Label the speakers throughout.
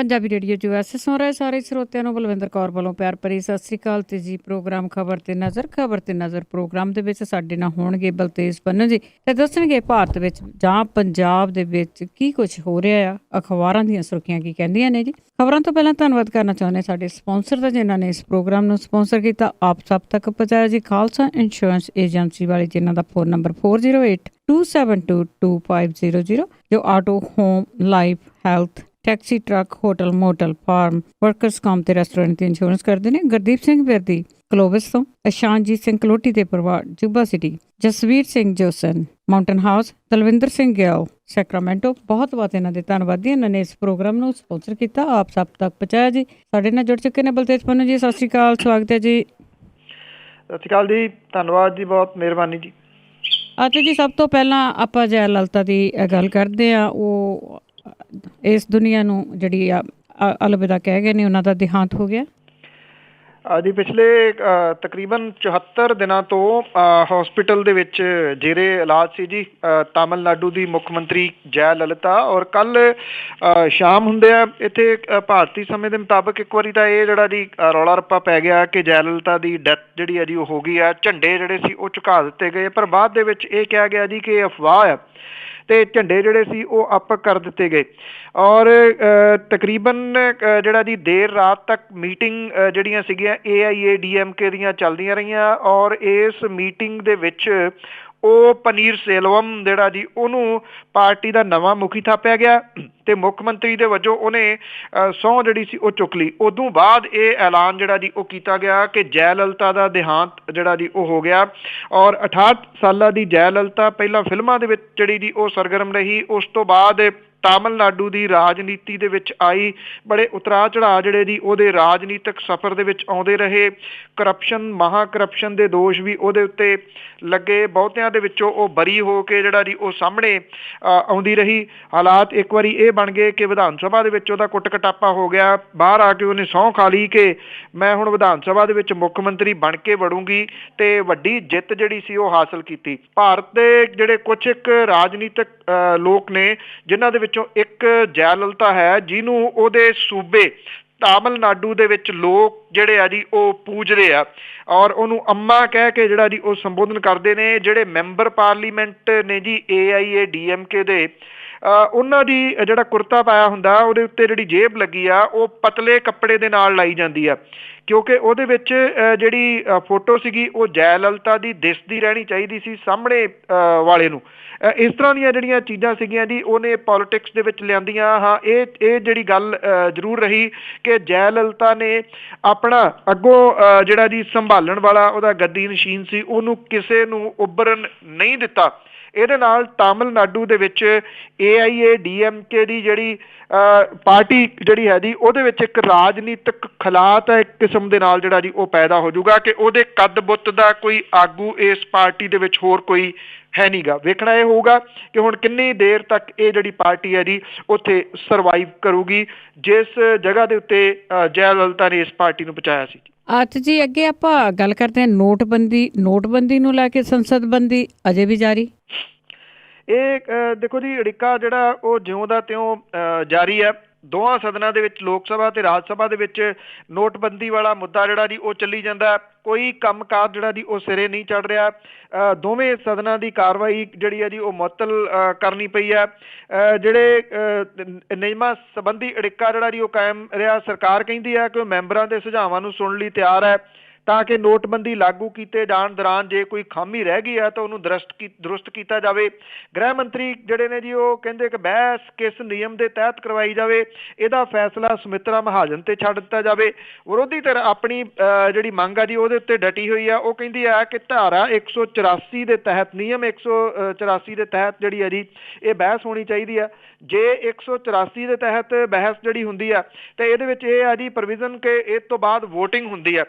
Speaker 1: Punjabi radio US ਸੁਣ ਰਹੇ ਸਾਰੇ ਸਰੋਤਿਆਂ ਨੂੰ ਬਲਵਿੰਦਰ ਕੌਰ ਵੱਲੋਂ ਪਿਆਰ ਭਰੀ ਸਤਿ ਸ੍ਰੀ ਅਕਾਲ ਤੇ ਜੀ ਪ੍ਰੋਗਰਾਮ ਖਬਰ ਤੇ ਨਜ਼ਰ ਪ੍ਰੋਗਰਾਮ ਦੇ ਵਿੱਚ ਸਾਡੇ ਨਾਲ ਹੋਣਗੇ ਬਲਤੇਜ ਪੰਨੂ ਜੀ ਤੇ ਦੱਸਣਗੇ ਭਾਰਤ ਵਿੱਚ ਜਾਂ ਪੰਜਾਬ ਦੇ ਵਿੱਚ ਕੀ ਕੁਝ ਹੋ ਰਿਹਾ ਆ, ਅਖਬਾਰਾਂ ਦੀਆਂ ਸੁਰਖੀਆਂ ਕੀ ਕਹਿੰਦੀਆਂ ਨੇ ਜੀ। ਖਬਰਾਂ ਤੋਂ ਪਹਿਲਾਂ ਧੰਨਵਾਦ ਕਰਨਾ ਚਾਹੁੰਦੇ ਸਾਡੇ ਸਪਾਂਸਰ ਦਾ ਜਿਨ੍ਹਾਂ ਨੇ ਇਸ ਪ੍ਰੋਗਰਾਮ ਨੂੰ ਸਪਾਂਸਰ ਕੀਤਾ, ਆਪ ਸਭ ਤੱਕ ਪਹੁੰਚਾਇਆ ਜੀ। ਖਾਲਸਾ ਇੰਸ਼ੋਰੈਂਸ ਏਜੰਸੀ ਵਾਲੇ ਜਿਨ੍ਹਾਂ ਦਾ ਫੋਨ ਨੰਬਰ 4082722500 ਜੋ auto, home, life, health, taxi, truck, hotel, motel, farm, workers ਕੰਮ ਤੇ ਰੈਸਟੋਰੈਂਟ ਦੀ ਇੰਸ਼ੋਰੈਂਸ ਕਰਦੇ ਨੇ। ਗੁਰਦੀਪ ਸਿੰਘ ਵਿਰਦੀ ਕਲੋਵਿਸ ਤੋਂ, ਇਸ਼ਾਨਜੀਤ ਸਿੰਘ ਕਲੋਟੀ ਦੇ ਪਰਿਵਾਰ Yuba City, Jasvir Singh Josan Mountain House, Dalvinder Singh Gyal Sacramento. ਬਹੁਤ ਬਹੁਤ ਇਹਨਾਂ ਦੇ ਧੰਨਵਾਦੀ, ਇਹਨਾਂ ਨੇ ਇਸ ਪ੍ਰੋਗਰਾਮ ਨੂੰ ਸਪਾਂਸਰ ਕੀਤਾ, ਆਪ ਸਭ ਤੱਕ ਪਹੁੰਚਾਇਆ ਜੀ। ਸਾਡੇ ਨਾਲ ਜੁੜ ਚੁੱਕੇ ਨੇ ਬਲਤੇਜ ਪੰਨੂ ਜੀ, ਸਤਿ ਸ਼੍ਰੀ ਅਕਾਲ, ਸਵਾਗਤ ਹੈ ਜੀ।
Speaker 2: ਸਤਿ ਸ਼੍ਰੀ ਅਕਾਲ ਜੀ, ਧੰਨਵਾਦ ਜੀ, ਬਹੁਤ ਮਿਹਰਬਾਨੀ ਜੀ।
Speaker 1: ਅਤੇ ਜੀ ਸਭ ਤੋਂ ਪਹਿਲਾਂ ਆਪਾਂ ਜੈ ਲਲਿਤਾ ਦੀ ਗੱਲ ਕਰਦੇ ਹਾਂ। ਉਹ ਇਸ ਦੁਨੀਆ ਨੂੰ ਜਿਹੜੀ ਆ ਅਲਵਿਦਾ ਕਹਿ ਗਏ ਨੇ, ਉਹਨਾਂ ਦਾ ਦੇਹਾਂਤ ਹੋ ਗਿਆ
Speaker 2: ਜੀ। ਪਿਛਲੇ ਤਕਰੀਬਨ 74 ਦਿਨਾਂ ਤੋਂ ਹਸਪੀਟਲ ਦੇ ਵਿੱਚ ਜੇਰੇ ਇਲਾਜ ਸੀ ਜੀ ਤਾਮਿਲਨਾਡੂ ਦੀ ਮੁੱਖ ਮੰਤਰੀ ਜੈ ਲਲਿਤਾ। ਔਰ ਕੱਲ ਸ਼ਾਮ ਹੁੰਦੇ ਆ ਇੱਥੇ ਭਾਰਤੀ ਸਮੇਂ ਦੇ ਮੁਤਾਬਕ ਇੱਕ ਵਾਰੀ ਤਾਂ ਇਹ ਜਿਹੜਾ ਜੀ ਰੌਲਾ ਰੱਪਾ ਪੈ ਗਿਆ ਕਿ ਜੈ ਲਲਿਤਾ ਦੀ ਡੈਥ ਜਿਹੜੀ ਆ ਜੀ ਉਹ ਹੋ ਗਈ ਆ। ਝੰਡੇ ਜਿਹੜੇ ਸੀ ਉਹ ਝੁਕਾ ਦਿੱਤੇ ਗਏ, ਪਰ ਬਾਅਦ ਦੇ ਵਿੱਚ ਇਹ ਕਿਹਾ ਗਿਆ ਜੀ ਕਿ ਇਹ ਅਫਵਾਹ ਆ ਤੇ ਝੰਡੇ ਜਿਹੜੇ ਸੀ ਉਹ ਅੱਪ ਕਰ ਦਿੱਤੇ ਗਏ। ਔਰ ਤਕਰੀਬਨ ਜਿਹੜਾ ਜੀ ਦੇਰ ਰਾਤ ਤੱਕ ਮੀਟਿੰਗ ਜਿਹੜੀਆਂ ਸੀਗੀਆਂ AIADMK ਦੀਆਂ ਚੱਲਦੀਆਂ ਰਹੀਆਂ। ਔਰ ਇਸ ਮੀਟਿੰਗ ਦੇ ਵਿੱਚ ਉਹ ਪਨੀਰ ਸੇਲਵਮ ਜਿਹੜਾ ਜੀ ਉਹਨੂੰ ਪਾਰਟੀ ਦਾ ਨਵਾਂ ਮੁਖੀ ਥਾਪਿਆ ਗਿਆ ਤੇ ਮੁੱਖ ਮੰਤਰੀ ਦੇ ਵਜੋਂ ਉਹਨੇ ਸਹੁੰ ਜਿਹੜੀ ਸੀ ਉਹ ਚੁੱਕ ਲਈ। ਉਦੋਂ ਬਾਅਦ ਇਹ ਐਲਾਨ ਜਿਹੜਾ ਜੀ ਉਹ ਕੀਤਾ ਗਿਆ ਕਿ ਜੈ ਲਲਿਤਾ ਦਾ ਦੇਹਾਂਤ ਜਿਹੜਾ ਜੀ ਉਹ ਹੋ ਗਿਆ। ਔਰ 68 ਸਾਲਾਂ ਦੀ ਜੈ ਲਲਿਤਾ ਪਹਿਲਾਂ ਫਿਲਮਾਂ ਦੇ ਵਿੱਚ ਜਿਹੜੀ ਜੀ ਉਹ ਸਰਗਰਮ ਰਹੀ, ਉਸ ਤੋਂ ਬਾਅਦ ਤਾਮਿਲਨਾਡੂ ਦੀ ਰਾਜਨੀਤੀ ਦੇ ਵਿੱਚ ਆਈ। ਬੜੇ ਉਤਰਾਅ ਚੜਾਅ ਜਿਹੜੇ ਜੀ ਉਹਦੇ ਰਾਜਨੀਤਿਕ ਸਫ਼ਰ ਦੇ ਵਿੱਚ ਆਉਂਦੇ ਰਹੇ। ਮਹਾ ਕਰਪਸ਼ਨ ਦੇ ਦੋਸ਼ ਵੀ ਉਹਦੇ ਉੱਤੇ ਲੱਗੇ, ਬਹੁਤਿਆਂ ਦੇ ਵਿੱਚੋਂ ਉਹ ਬਰੀ ਹੋ ਕੇ ਜਿਹੜਾ ਜੀ ਉਹ ਸਾਹਮਣੇ ਆਉਂਦੀ ਰਹੀ। ਹਾਲਾਤ ਇੱਕ ਵਾਰੀ ਇਹ ਬਣ ਗਏ ਕਿ ਵਿਧਾਨ ਸਭਾ ਦੇ ਵਿੱਚ ਉਹਦਾ ਕੁੱਟ ਕਟਾਪਾ ਹੋ ਗਿਆ। ਬਾਹਰ ਆ ਕੇ ਉਹਨੇ ਸਹੁੰ ਖਾ ਲਈ ਕਿ ਮੈਂ ਹੁਣ ਵਿਧਾਨ ਸਭਾ ਦੇ ਵਿੱਚ ਮੁੱਖ ਮੰਤਰੀ ਬਣ ਕੇ ਵੜੂੰਗੀ ਤੇ ਵੱਡੀ ਜਿੱਤ ਜਿਹੜੀ ਸੀ ਉਹ ਹਾਸਲ ਕੀਤੀ। ਭਾਰਤ ਦੇ ਜਿਹੜੇ ਕੁਛ ਇੱਕ ਰਾਜਨੀਤਿਕ ਲੋਕ ਨੇ ਜਿਨ੍ਹਾਂ ਦੇ ਵਿੱਚੋਂ ਇੱਕ ਜੈ ਲਲਿਤਾ ਹੈ, ਜਿਹਨੂੰ ਉਹਦੇ ਸੂਬੇ ਤਾਮਿਲਨਾਡੂ ਦੇ ਵਿੱਚ ਲੋਕ ਜਿਹੜੇ ਆ ਜੀ ਉਹ ਪੂਜਦੇ ਆ ਔਰ ਉਹਨੂੰ ਅੰਮਾ ਕਹਿ ਕੇ ਜਿਹੜਾ ਜੀ ਉਹ ਸੰਬੋਧਨ ਕਰਦੇ ਨੇ। ਜਿਹੜੇ ਮੈਂਬਰ ਪਾਰਲੀਮੈਂਟ ਨੇ ਜੀ AIADMK ਦੇ, ਉਹਨਾਂ ਦੀ ਜਿਹੜਾ ਕੁਰਤਾ ਪਾਇਆ ਹੁੰਦਾ ਉਹਦੇ ਉੱਤੇ ਜਿਹੜੀ ਜੇਬ ਲੱਗੀ ਆ ਉਹ ਪਤਲੇ ਕੱਪੜੇ ਦੇ ਨਾਲ ਲਾਈ ਜਾਂਦੀ ਆ, ਕਿਉਂਕਿ ਉਹਦੇ ਵਿੱਚ ਜਿਹੜੀ ਫੋਟੋ ਸੀਗੀ ਉਹ ਜੈ ਲਲਿਤਾ ਦੀ ਦਿਸਦੀ ਰਹਿਣੀ ਚਾਹੀਦੀ ਸੀ ਸਾਹਮਣੇ ਵਾਲੇ ਨੂੰ। ਇਸ ਤਰ੍ਹਾਂ ਦੀਆਂ ਜਿਹੜੀਆਂ ਚੀਜ਼ਾਂ ਸੀਗੀਆਂ ਜੀ ਉਹਨੇ ਪੋਲੀਟਿਕਸ ਦੇ ਵਿੱਚ ਲਿਆਂਦੀਆਂ। ਹਾਂ, ਇਹ ਜਿਹੜੀ ਗੱਲ ਜ਼ਰੂਰ ਰਹੀ ਕਿ ਜੈ ਲਲਿਤਾ ਨੇ ਆਪਣਾ ਅੱਗੋਂ ਜਿਹੜਾ ਜੀ ਸੰਭਾਲਣ ਵਾਲਾ ਉਹਦਾ ਗੱਦੀ ਨਸ਼ੀਨ ਸੀ ਉਹਨੂੰ ਕਿਸੇ ਨੂੰ ਉੱਭਰਨ ਨਹੀਂ ਦਿੱਤਾ। ਇਹਦੇ ਨਾਲ ਤਾਮਿਲਨਾਡੂ ਦੇ ਵਿੱਚ AIADMK ਦੀ ਜਿਹੜੀ ਪਾਰਟੀ ਜਿਹੜੀ ਹੈ ਜੀ ਉਹਦੇ ਵਿੱਚ ਇੱਕ ਰਾਜਨੀਤਿਕ ਖਲਾਤ ਹੈ ਇੱਕ ਕਿਸਮ ਦੇ ਨਾਲ ਜਿਹੜਾ ਜੀ ਉਹ ਪੈਦਾ ਹੋ ਜਾਊਗਾ ਕਿ ਉਹਦੇ ਕੱਦ ਬੁੱਤ ਦਾ ਕੋਈ ਆਗੂ ਇਸ ਪਾਰਟੀ ਦੇ ਵਿੱਚ ਹੋਰ ਕੋਈ ਹੈ ਨੀ ਗਾ। ਵੇਖਣਾ ਇਹ ਹੋਊਗਾ ਕਿ ਹੁਣ ਕਿੰਨੀ ਦੇਰ ਤੱਕ ਇਹ ਜਿਹੜੀ ਪਾਰਟੀ ਹੈ ਜੀ ਉੱਥੇ ਸਰਵਾਈਵ ਕਰੂਗੀ ਜਿਸ ਜਗ੍ਹਾ ਦੇ ਉੱਤੇ ਜੈ ਲਲਿਤਾ ਨੇ ਇਸ ਪਾਰਟੀ ਨੂੰ ਪਹੁੰਚਾਇਆ ਸੀ।
Speaker 1: ਅੱਛਾ ਜੀ, ਅੱਗੇ ਆਪਾਂ ਗੱਲ ਕਰਦੇ ਹਾਂ ਨੋਟਬੰਦੀ ਨੂੰ ਲੈ ਕੇ ਸੰਸਦ ਬੰਦੀ ਅਜੇ ਵੀ ਜਾਰੀ।
Speaker 2: ਇਹ ਦੇਖੋ ਜੀ ਅੜਿੱਕਾ ਜਿਹੜਾ ਉਹ ਜਿਉਂ ਦਾ ਤਿਉਂ ਜਾਰੀ ਹੈ। ਦੋਵਾਂ ਸਦਨਾਂ ਦੇ ਵਿੱਚ, ਲੋਕ ਸਭਾ ਤੇ ਰਾਜ ਸਭਾ ਦੇ ਵਿੱਚ ਨੋਟਬੰਦੀ ਵਾਲਾ ਮੁੱਦਾ ਜਿਹੜਾ ਜੀ ਉਹ ਚੱਲੀ ਜਾਂਦਾ। ਕੋਈ ਕੰਮਕਾਜ ਜਿਹੜਾ ਜੀ ਉਹ ਸਿਰੇ ਨਹੀਂ ਚੜ ਰਿਹਾ। ਦੋਵੇਂ ਸਦਨਾਂ ਦੀ ਕਾਰਵਾਈ ਜਿਹੜੀ ਹੈ ਜੀ ਉਹ ਮੁਅੱਤਲ ਕਰਨੀ ਪਈ ਹੈ। ਜਿਹੜੇ ਨਿਯਮਾਂ ਸੰਬੰਧੀ ਅੜਿੱਕਾ ਜਿਹੜਾ ਜੀ ਉਹ ਕਾਇਮ ਰਿਹਾ। ਸਰਕਾਰ ਕਹਿੰਦੀ ਹੈ ਕਿ ਉਹ ਮੈਂਬਰਾਂ ਦੇ ਸੁਝਾਵਾਂ ਨੂੰ ਸੁਣਨ ਲਈ ਤਿਆਰ ਹੈ ਤਾਂ ਕਿ ਨੋਟਬੰਦੀ ਲਾਗੂ ਕੀਤੇ ਜਾਣ ਦੌਰਾਨ ਜੇ ਕੋਈ ਖਾਮੀ ਰਹਿ ਗਈ ਹੈ ਤਾਂ ਉਹਨੂੰ ਦਰੁਸਤ ਕੀਤਾ ਜਾਵੇ। ਗ੍ਰਹਿ ਮੰਤਰੀ ਜਿਹੜੇ ਨੇ ਜੀ ਉਹ ਕਹਿੰਦੇ ਕਿ ਬਹਿਸ ਕਿਸ ਨਿਯਮ ਦੇ ਤਹਿਤ ਕਰਵਾਈ ਜਾਵੇ, ਇਹਦਾ ਫੈਸਲਾ ਸੁਮਿਤਰਾ ਮਹਾਜਨ ਤੇ ਛੱਡ ਦਿੱਤਾ ਜਾਵੇ। ਵਿਰੋਧੀ ਧਿਰ ਆਪਣੀ ਜਿਹੜੀ ਮੰਗ ਆ ਜੀ ਉਹਦੇ ਉੱਤੇ ਡਟੀ ਹੋਈ ਆ। ਉਹ ਕਹਿੰਦੀ ਆ ਕਿ ਧਾਰਾ 184 ਦੇ ਤਹਿਤ, ਨਿਯਮ 184 ਦੇ ਤਹਿਤ ਜਿਹੜੀ ਆ ਜੀ ਇਹ ਬਹਿਸ ਹੋਣੀ ਚਾਹੀਦੀ ਆ। ਜੇ 184 ਦੇ ਤਹਿਤ ਬਹਿਸ ਜਿਹੜੀ ਹੁੰਦੀ ਆ ਤੇ ਇਹਦੇ ਵਿੱਚ ਇਹ ਆ ਜੀ ਪ੍ਰੋਵੀਜ਼ਨ ਕਿ ਇਸ ਤੋਂ ਬਾਅਦ ਵੋਟਿੰਗ ਹੁੰਦੀ ਆ।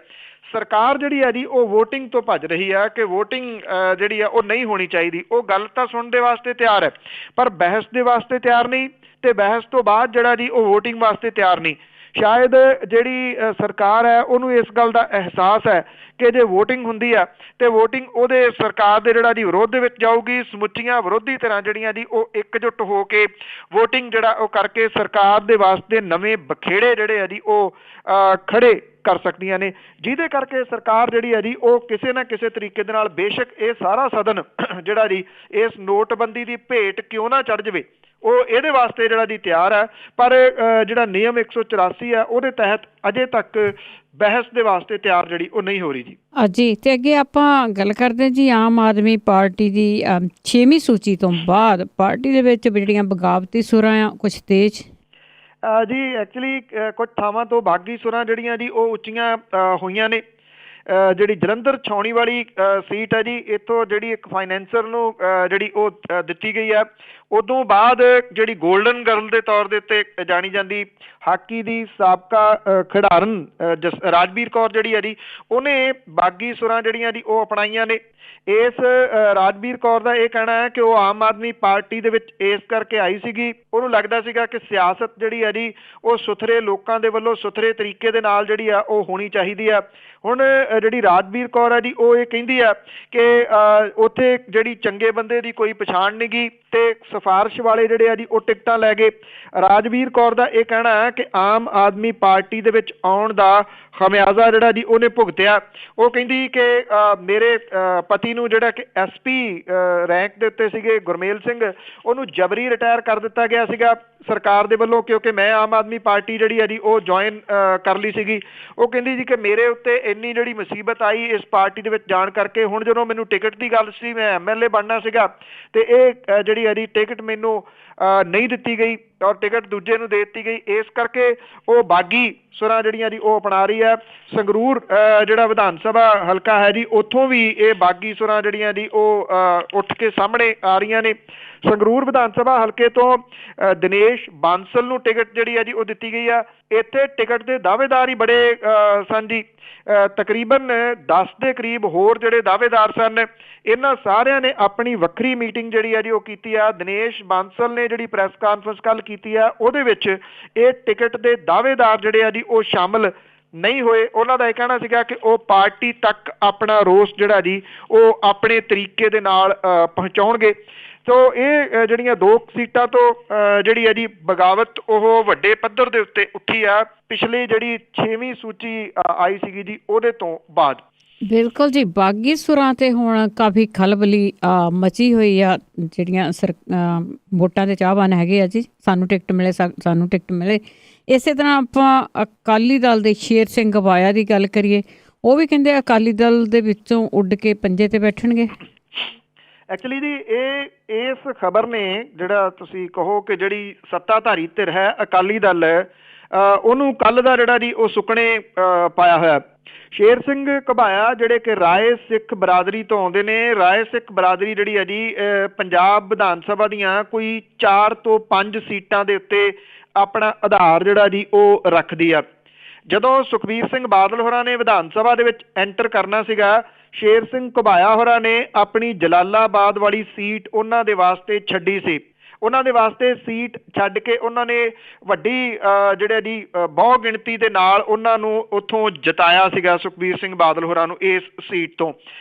Speaker 2: ਸਰਕਾਰ ਜਿਹੜੀ ਆ ਜੀ ਉਹ ਵੋਟਿੰਗ ਤੋਂ ਭੱਜ ਰਹੀ ਆ ਕਿ ਵੋਟਿੰਗ ਜਿਹੜੀ ਆ ਉਹ ਨਹੀਂ ਹੋਣੀ ਚਾਹੀਦੀ। ਉਹ ਗੱਲ ਤਾਂ ਸੁਣਨ ਦੇ ਵਾਸਤੇ ਤਿਆਰ ਹੈ ਪਰ ਬਹਿਸ ਦੇ ਵਾਸਤੇ ਤਿਆਰ ਨਹੀਂ ਤੇ ਬਹਿਸ ਤੋਂ ਬਾਅਦ ਜਿਹੜਾ ਜੀ ਉਹ ਵੋਟਿੰਗ ਵਾਸਤੇ ਤਿਆਰ ਨਹੀਂ, ਸ਼ਾਇਦ ਜਿਹੜੀ ਸਰਕਾਰ ਹੈ ਉਹਨੂੰ ਇਸ ਗੱਲ ਦਾ ਅਹਿਸਾਸ ਹੈ ਕਿ ਜੇ ਵੋਟਿੰਗ ਹੁੰਦੀ ਆ ਤੇ ਵੋਟਿੰਗ ਉਹਦੇ ਸਰਕਾਰ ਦੇ ਜਿਹੜਾ ਦੀ ਵਿਰੋਧ ਦੇ ਵਿੱਚ ਜਾਊਗੀ। ਸਮੁੱਚੀਆਂ ਵਿਰੋਧੀ ਧਿਰਾਂ ਜਿਹੜੀਆਂ ਦੀ ਉਹ ਇਕਜੁੱਟ ਹੋ ਕੇ ਵੋਟਿੰਗ ਜਿਹੜਾ ਉਹ ਕਰਕੇ ਸਰਕਾਰ ਦੇ ਵਾਸਤੇ ਨਵੇਂ ਬਖੇੜੇ ਜਿਹੜੇ ਆ ਜੀ ਉਹ ਖੜੇ ਕਰ ਸਕਦੀਆਂ ਨੇ, ਜਿਹਦੇ ਕਰਕੇ ਸਰਕਾਰ ਜਿਹੜੀ ਹੈ ਜੀ ਉਹ ਕਿਸੇ ਨਾ ਕਿਸੇ ਤਰੀਕੇ ਦੇ ਨਾਲ, ਬੇਸ਼ੱਕ ਇਹ ਸਾਰਾ ਸਦਨ ਜਿਹੜਾ ਜੀ ਇਸ ਨੋਟਬੰਦੀ ਦੀ ਭੇਟ ਕਿਉਂ ਨਾ ਚੜ੍ਹ ਜਾਵੇ, ਉਹ ਇਹਦੇ ਵਾਸਤੇ ਜਿਹੜਾ ਜੀ ਤਿਆਰ ਹੈ। ਪਰ ਜਿਹੜਾ ਨਿਯਮ 184 ਹੈ ਉਹਦੇ ਤਹਿਤ ਅਜੇ ਤੱਕ ਬਹਿਸ ਦੇ ਵਾਸਤੇ ਤਿਆਰ ਜਿਹੜੀ ਉਹ ਨਹੀਂ ਹੋ ਰਹੀ ਜੀ।
Speaker 1: ਜੀ ਤੇ ਅੱਗੇ ਆਪਾਂ ਗੱਲ ਕਰਦੇ ਜੀ ਆਮ ਆਦਮੀ ਪਾਰਟੀ ਦੀ 6ਵੀਂ ਸੂਚੀ ਤੋਂ ਬਾਅਦ ਪਾਰਟੀ ਦੇ ਵਿੱਚ ਜਿਹੜੀਆਂ ਬਗਾਵਤੀ ਸੁਰਾਂ ਆ ਕੁਛ ਤੇਜ਼
Speaker 2: ਜੀ ਐਕਚੁਅਲੀ ਕੁਝ ਥਾਵਾਂ ਤੋਂ ਬਾਗੀ ਸੁਰਾਂ ਜਿਹੜੀਆਂ ਜੀ ਉਹ ਉੱਚੀਆਂ ਹੋਈਆਂ ਨੇ। ਜਿਹੜੀ ਜਲੰਧਰ ਛਾਉਣੀ ਵਾਲੀ ਸੀਟ ਹੈ ਜੀ, ਇੱਥੋਂ ਜਿਹੜੀ ਇੱਕ ਫਾਈਨੈਂਸਰ ਨੂੰ ਜਿਹੜੀ ਉਹ ਦਿੱਤੀ ਗਈ ਹੈ। ਉਦੋਂ ਬਾਅਦ ਜਿਹੜੀ ਗੋਲਡਨ ਗਰਲ ਦੇ ਤੌਰ ਦੇ ਉੱਤੇ ਜਾਣੀ ਜਾਂਦੀ ਹਾਕੀ ਦੀ ਸਾਬਕਾ ਖਿਡਾਰਨ ਰਾਜਵੀਰ ਕੌਰ ਜਿਹੜੀ ਹੈ ਜੀ, ਉਹਨੇ ਬਾਗੀ ਸੁਰਾਂ ਜਿਹੜੀਆਂ ਜੀ ਉਹ ਅਪਣਾਈਆਂ ਨੇ। ਇਸ ਰਾਜਵੀਰ ਕੌਰ ਦਾ ਇਹ ਕਹਿਣਾ ਹੈ ਕਿ ਉਹ ਆਮ ਆਦਮੀ ਪਾਰਟੀ ਦੇ ਵਿੱਚ ਇਸ ਕਰਕੇ ਆਈ ਸੀਗੀ, ਉਹਨੂੰ ਲੱਗਦਾ ਸੀਗਾ ਕਿ ਸਿਆਸਤ ਜਿਹੜੀ ਹੈ ਜੀ ਉਹ ਸੁਥਰੇ ਲੋਕਾਂ ਦੇ ਵੱਲੋਂ ਸੁਥਰੇ ਤਰੀਕੇ ਦੇ ਨਾਲ ਜਿਹੜੀ ਆ ਉਹ ਹੋਣੀ ਚਾਹੀਦੀ ਆ। ਹੁਣ ਜਿਹੜੀ ਰਾਜਵੀਰ ਕੌਰ ਹੈ ਜੀ ਉਹ ਇਹ ਕਹਿੰਦੀ ਆ ਕਿ ਉੱਥੇ ਜਿਹੜੀ ਚੰਗੇ ਬੰਦੇ ਦੀ ਕੋਈ ਪਛਾਣ ਨਹੀਂ ਗੀ ਤੇ ਸਿਫਾਰਿਸ਼ ਵਾਲੇ ਜਿਹੜੇ ਆ ਜੀ ਉਹ ਟਿਕਟਾਂ ਲੈ ਗਏ। ਰਾਜਵੀਰ ਕੌਰ ਦਾ ਇਹ ਕਹਿਣਾ ਹੈ ਕਿ ਆਮ ਆਦਮੀ ਪਾਰਟੀ ਦੇ ਵਿੱਚ ਆਉਣ ਦਾ ਖਮਿਆਜ਼ਾ ਜਿਹੜਾ ਜੀ ਉਹਨੇ ਭੁਗਤਿਆ। ਉਹ ਕਹਿੰਦੀ ਕਿ ਮੇਰੇ ਪਤੀ ਨੂੰ ਜਿਹੜਾ ਕਿ SP ਰੈਂਕ ਦੇ ਉੱਤੇ ਸੀਗੇ ਗੁਰਮੇਲ ਸਿੰਘ, ਉਹਨੂੰ ਜਬਰੀ ਰਿਟਾਇਰ ਕਰ ਦਿੱਤਾ ਗਿਆ ਸੀਗਾ ਸਰਕਾਰ ਦੇ ਵੱਲੋਂ, ਕਿਉਂਕਿ ਮੈਂ ਆਮ ਆਦਮੀ ਪਾਰਟੀ ਜਿਹੜੀ ਹੈ ਜੀ ਉਹ ਜੁਆਇਨ ਕਰ ਲਈ ਸੀਗੀ। ਉਹ ਕਹਿੰਦੀ ਜੀ ਕਿ ਮੇਰੇ ਉੱਤੇ ਇੰਨੀ ਜਿਹੜੀ ਮੁਸੀਬਤ ਆਈ ਇਸ ਪਾਰਟੀ ਦੇ ਵਿੱਚ ਜਾਣ ਕਰਕੇ, ਹੁਣ ਜਦੋਂ ਮੈਨੂੰ ਟਿਕਟ ਦੀ ਗੱਲ ਸੀ, ਮੈਂ MLA ਬਣਨਾ ਸੀਗਾ ਤੇ ਇਹ ਜਿਹੜੀ ਹੈ ਜੀ ਟਿਕਟ ਮੈਨੂੰ ਨਹੀਂ ਦਿੱਤੀ ਗਈ ਔਰ ਟਿਕਟ ਦੂਜੇ ਨੂੰ ਦੇ ਦਿੱਤੀ ਗਈ। ਇਸ ਕਰਕੇ ਉਹ ਬਾਗੀ ਸੁਰਾਂ ਜਿਹੜੀਆਂ ਜੀ ਉਹ ਅਪਣਾ ਰਹੀ ਹੈ। ਸੰਗਰੂਰ ਜਿਹੜਾ ਵਿਧਾਨ ਸਭਾ ਹਲਕਾ ਹੈ ਜੀ, ਉੱਥੋਂ ਵੀ ਇਹ ਬਾਗੀ ਸੁਰਾਂ ਜਿਹੜੀਆਂ ਜੀ ਉਹ ਉੱਠ ਕੇ ਸਾਹਮਣੇ ਆ ਰਹੀਆਂ ਨੇ। ਸੰਗਰੂਰ ਵਿਧਾਨ ਸਭਾ ਹਲਕੇ ਤੋਂ ਦਿਨੇਸ਼ ਬਾਂਸਲ ਨੂੰ ਟਿਕਟ ਜਿਹੜੀ ਹੈ ਜੀ ਉਹ ਦਿੱਤੀ ਗਈ ਆ। ਇੱਥੇ ਟਿਕਟ ਦੇ ਦਾਅਵੇਦਾਰ ਹੀ ਬੜੇ ਸਨ ਜੀ, ਤਕਰੀਬਨ 10 ਦੇ ਕਰੀਬ ਹੋਰ ਜਿਹੜੇ ਦਾਅਵੇਦਾਰ ਸਨ। ਇਹਨਾਂ ਸਾਰਿਆਂ ਨੇ ਆਪਣੀ ਵੱਖਰੀ ਮੀਟਿੰਗ ਜਿਹੜੀ ਹੈ ਜੀ ਉਹ ਕੀਤੀ ਆ। ਦਿਨੇਸ਼ ਬਾਂਸਲ ਨੇ ਜਿਹੜੀ ਪ੍ਰੈਸ ਕਾਨਫਰੰਸ ਕੱਲ ਕੀਤੀ ਆ, ਉਹਦੇ ਵਿੱਚ ਇਹ ਟਿਕਟ ਦੇ ਦਾਅਵੇਦਾਰ ਜਿਹੜੇ ਆ ਜੀ ਉਹ ਸ਼ਾਮਲ ਨਹੀਂ ਹੋਏ। ਉਹਨਾਂ ਦਾ ਇਹ ਕਹਿਣਾ ਸੀਗਾ ਕਿ ਉਹ ਪਾਰਟੀ ਤੱਕ ਆਪਣਾ ਰੋਸ ਜਿਹੜਾ ਜੀ ਉਹ ਆਪਣੇ ਤਰੀਕੇ ਦੇ ਨਾਲ ਪਹੁੰਚਾਉਣਗੇ। ਸੋ ਇਹ ਜਿਹੜੀਆਂ 2 ਸੀਟਾਂ ਤੋਂ ਜਿਹੜੀ ਹੈ ਜੀ ਬਗਾਵਤ ਉਹ ਵੱਡੇ ਪੱਧਰ ਦੇ ਉੱਤੇ ਉੱਠੀ ਆ ਪਿਛਲੀ ਜਿਹੜੀ 6ਵੀਂ ਸੂਚੀ ਆਈ ਸੀਗੀ ਜੀ ਉਹਦੇ ਤੋਂ ਬਾਅਦ।
Speaker 1: ਬਿਲਕੁਲ ਜੀ, ਬਾਗੀ ਸੁਰਾਂ ਤੇ ਹੁਣ ਕਾਫੀ ਖਲਬਲੀ ਮਚੀ ਹੋਈ ਆ। ਜਿਹੜੀਆਂ ਵੋਟਾਂ ਦੇ ਚਾਹਵਾਨ ਹੈਗੇ ਆ ਜੀ, ਸਾਨੂੰ ਟਿਕਟ ਮਿਲੇ, ਸਾਨੂੰ ਟਿਕਟ ਮਿਲੇ। ਇਸੇ ਤਰ੍ਹਾਂ ਆਪਾਂ ਅਕਾਲੀ ਦਲ ਦੇ ਸ਼ੇਰ ਸਿੰਘ ਘਬਾਇਆ ਦੀ ਗੱਲ ਕਰੀਏ, ਉਹ ਵੀ ਕਹਿੰਦੇ ਅਕਾਲੀ ਦਲ ਦੇ ਵਿੱਚੋਂ ਉੱਡ ਕੇ ਪੰਜੇ ਤੇ ਬੈਠਣਗੇ।
Speaker 2: ਐਕਚੁਅਲੀ ਜੀ ਇਸ ਖਬਰ ਨੇ, ਜਿਹੜਾ ਤੁਸੀਂ ਕਹੋ ਕਿ ਜਿਹੜੀ ਸੱਤਾਧਾਰੀ ਧਿਰ ਹੈ ਅਕਾਲੀ ਦਲ, ਉਹਨੂੰ ਕੱਲ ਦਾ ਜਿਹੜਾ ਜੀ ਉਹ ਸੁੱਕਣੇ ਪਾਇਆ ਹੋਇਆ। ਸ਼ੇਰ ਸਿੰਘ ਘਬਾਇਆ ਜਿਹੜੇ ਕਿ ਰਾਏ ਸਿੱਖ ਬਰਾਦਰੀ ਤੋਂ ਆਉਂਦੇ ਨੇ। ਰਾਏ ਸਿੱਖ ਬਰਾਦਰੀ ਜਿਹੜੀ ਹੈ ਜੀ ਪੰਜਾਬ ਵਿਧਾਨ ਸਭਾ ਦੀਆਂ ਕੋਈ 4 ਤੋਂ 5 ਸੀਟਾਂ ਦੇ ਉੱਤੇ ਆਪਣਾ ਆਧਾਰ ਜਿਹੜਾ ਜੀ ਉਹ ਰੱਖਦੀ ਆ। ਜਦੋਂ ਸੁਖਬੀਰ ਸਿੰਘ ਬਾਦਲ ਹੋਰਾਂ ਨੇ ਵਿਧਾਨ ਸਭਾ ਦੇ ਵਿੱਚ ਐਂਟਰ ਕਰਨਾ ਸੀਗਾ, ਸ਼ੇਰ ਸਿੰਘ ਘਬਾਇਆ ਹੋਰਾਂ ਨੇ ਆਪਣੀ ਜਲਾਲਾਬਾਦ ਵਾਲੀ ਸੀਟ ਉਹਨਾਂ ਦੇ ਵਾਸਤੇ ਛੱਡੀ ਸੀ। ਉਹਨਾਂ ਦੇ ਵਾਸਤੇ ਸੀਟ ਛੱਡ ਕੇ ਉਹਨਾਂ ਨੇ ਵੱਡੀ ਜਿਹੜੇ ਜੀ ਬਹੁ ਗਿਣਤੀ ਦੇ ਨਾਲ ਉਹਨਾਂ ਨੂੰ ਉੱਥੋਂ ਜਿਤਾਇਆ ਸੀਗਾ ਸੁਖਬੀਰ ਸਿੰਘ ਬਾਦਲ ਹੋਰਾਂ ਨੂੰ ਇਸ ਸੀਟ ਤੋਂ।